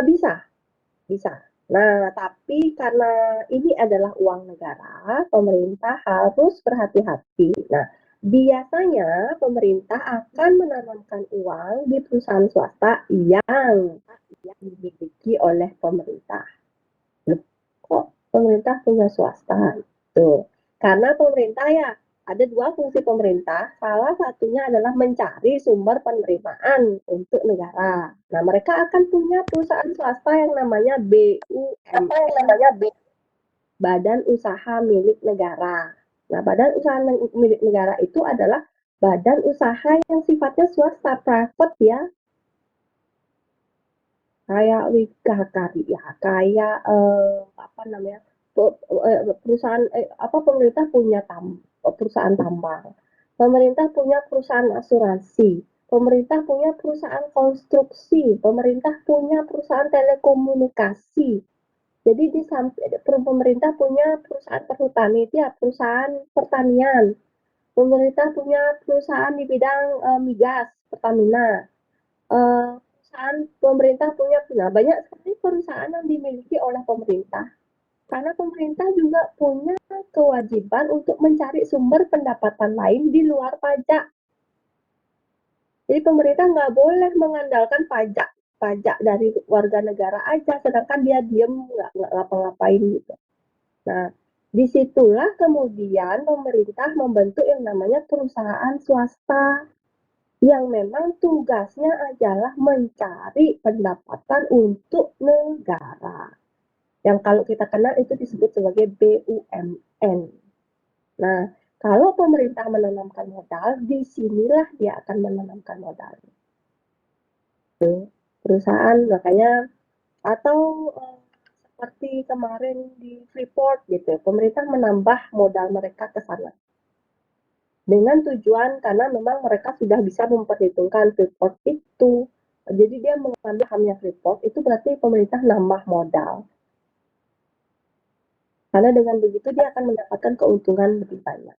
Bisa. Nah, tapi karena ini adalah uang negara, pemerintah harus berhati-hati. Nah, biasanya pemerintah akan menanamkan uang di perusahaan swasta yang dimiliki oleh pemerintah. Kok pemerintah punya swasta? Tuh. Karena pemerintah ya ada 2 fungsi pemerintah, salah satunya adalah mencari sumber penerimaan untuk negara. Nah, mereka akan punya perusahaan swasta yang namanya BUMN, Badan Usaha Milik Negara. Nah, Badan Usaha Milik Negara itu adalah badan usaha yang sifatnya swasta, private ya. Kayak Wika Karya, kayak perusahaan pemerintah punya perusahaan tambang, pemerintah punya perusahaan asuransi, pemerintah punya perusahaan konstruksi, pemerintah punya perusahaan telekomunikasi. Jadi di samping pemerintah punya perusahaan perhutani, ya perusahaan pertanian, pemerintah punya perusahaan di bidang migas, Pertamina. Pemerintah punya banyak sekali perusahaan yang dimiliki oleh pemerintah. Karena pemerintah juga punya kewajiban untuk mencari sumber pendapatan lain di luar pajak. Jadi pemerintah nggak boleh mengandalkan pajak dari warga negara aja, sedangkan dia diem nggak ngapa-ngapain gitu. Nah, disitulah kemudian pemerintah membentuk yang namanya perusahaan swasta yang memang tugasnya adalah mencari pendapatan untuk negara. Yang kalau kita kenal itu disebut sebagai BUMN. Nah, kalau pemerintah menanamkan modal, disinilah dia akan menanamkan modal. Perusahaan makanya atau seperti kemarin di Freeport gitu, pemerintah menambah modal mereka ke sana. Dengan tujuan karena memang mereka sudah bisa memperhitungkan Freeport itu. Jadi dia mengambil sahamnya Freeport, itu berarti pemerintah nambah modal. Karena dengan begitu dia akan mendapatkan keuntungan lebih banyak.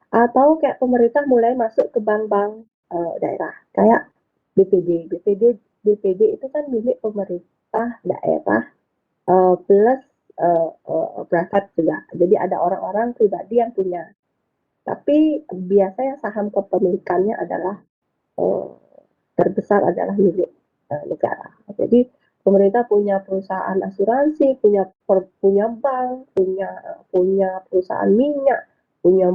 Atau kayak pemerintah mulai masuk ke bank-bank daerah, kayak BPD. BPD itu kan milik pemerintah daerah plus private juga. Jadi ada orang-orang pribadi yang punya. Tapi biasanya saham kepemilikannya adalah terbesar adalah milik negara. Jadi pemerintah punya perusahaan asuransi, punya bank, punya perusahaan minyak, punya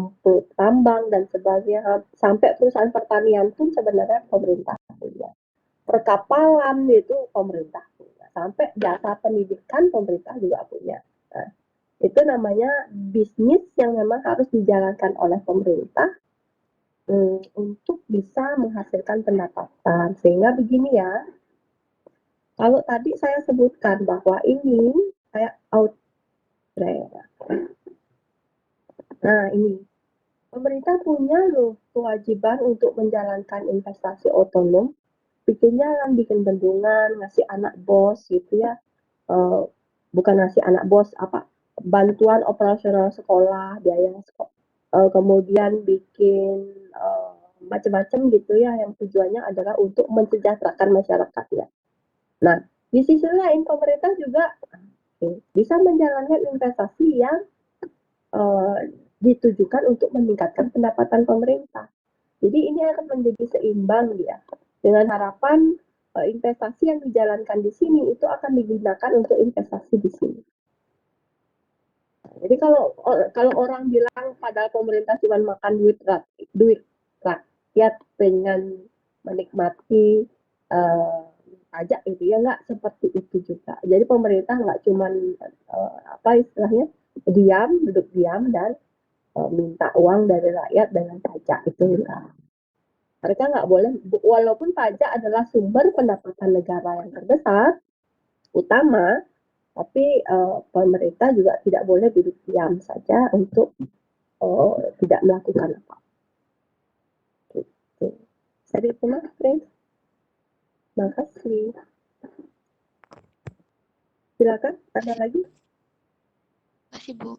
tambang dan sebagainya, sampai perusahaan pertanian pun sebenarnya pemerintah punya. Perkapalan itu pemerintah punya, sampai jasa pendidikan pemerintah juga punya. Nah, itu namanya bisnis yang memang harus dijalankan oleh pemerintah untuk bisa menghasilkan pendapatan. Sehingga begini ya, kalau tadi saya sebutkan bahwa ini kayak nah ini pemerintah punya loh kewajiban untuk menjalankan investasi otonom, bikin jalan, bikin bendungan, ngasih anak bos gitu ya, bukan ngasih anak bos bantuan operasional sekolah, biaya sekolah, kemudian bikin macam-macam gitu ya, yang tujuannya adalah untuk mensejahterakan masyarakat ya. Nah, di sisi lain pemerintah juga bisa menjalankan investasi yang ditujukan untuk meningkatkan pendapatan pemerintah. Jadi ini akan menjadi seimbang ya, dengan harapan investasi yang dijalankan di sini itu akan digunakan untuk investasi di sini. Jadi kalau orang bilang padahal pemerintah cuma makan duit rakyat dengan menikmati pajak itu ya, nggak seperti itu juga. Jadi pemerintah nggak cuma apa istilahnya duduk diam dan minta uang dari rakyat dengan pajak itu enggak. Mereka nggak boleh, walaupun pajak adalah sumber pendapatan negara yang terbesar utama, tapi pemerintah juga tidak boleh duduk diam saja untuk tidak melakukan apa. Gitu. Jadi itu Mas Prince. Makasih. Silakan, ada lagi? Makasih Bu.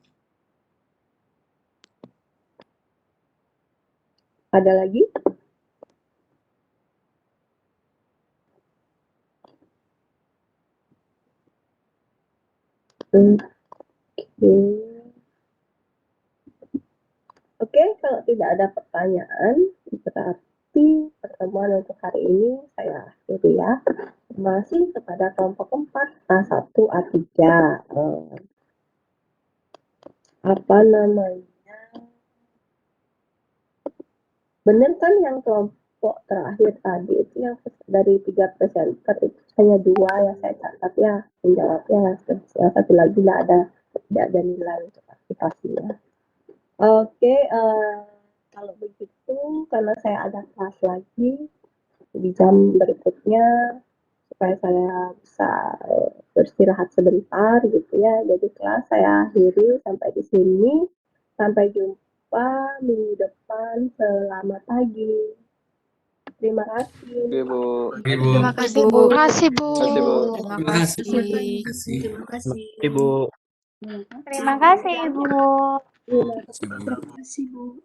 Ada lagi? Oke, kalau tidak ada pertanyaan, berarti pertemuan untuk hari ini saya akhiri ya. Terima kasih kepada kelompok 4, A1, A3. Apa namanya? Benar kan yang kelompok terakhir tadi itu yang dari 3 presenter itu hanya 2 yang saya catat ya menjawabnya, yang satu lagi tidak ada nilai untuk aktivasinya. Oke, kalau begitu karena saya ada kelas lagi di jam berikutnya supaya saya bisa beristirahat sebentar gitu ya. Jadi kelas saya akhiri sampai di sini. Sampai jumpa minggu depan. Selamat pagi. Terima kasih. Terima kasih Bu. Terima kasih Bu. Terima kasih. Ibu. Terima kasih, Ibu. Terima kasih Bu.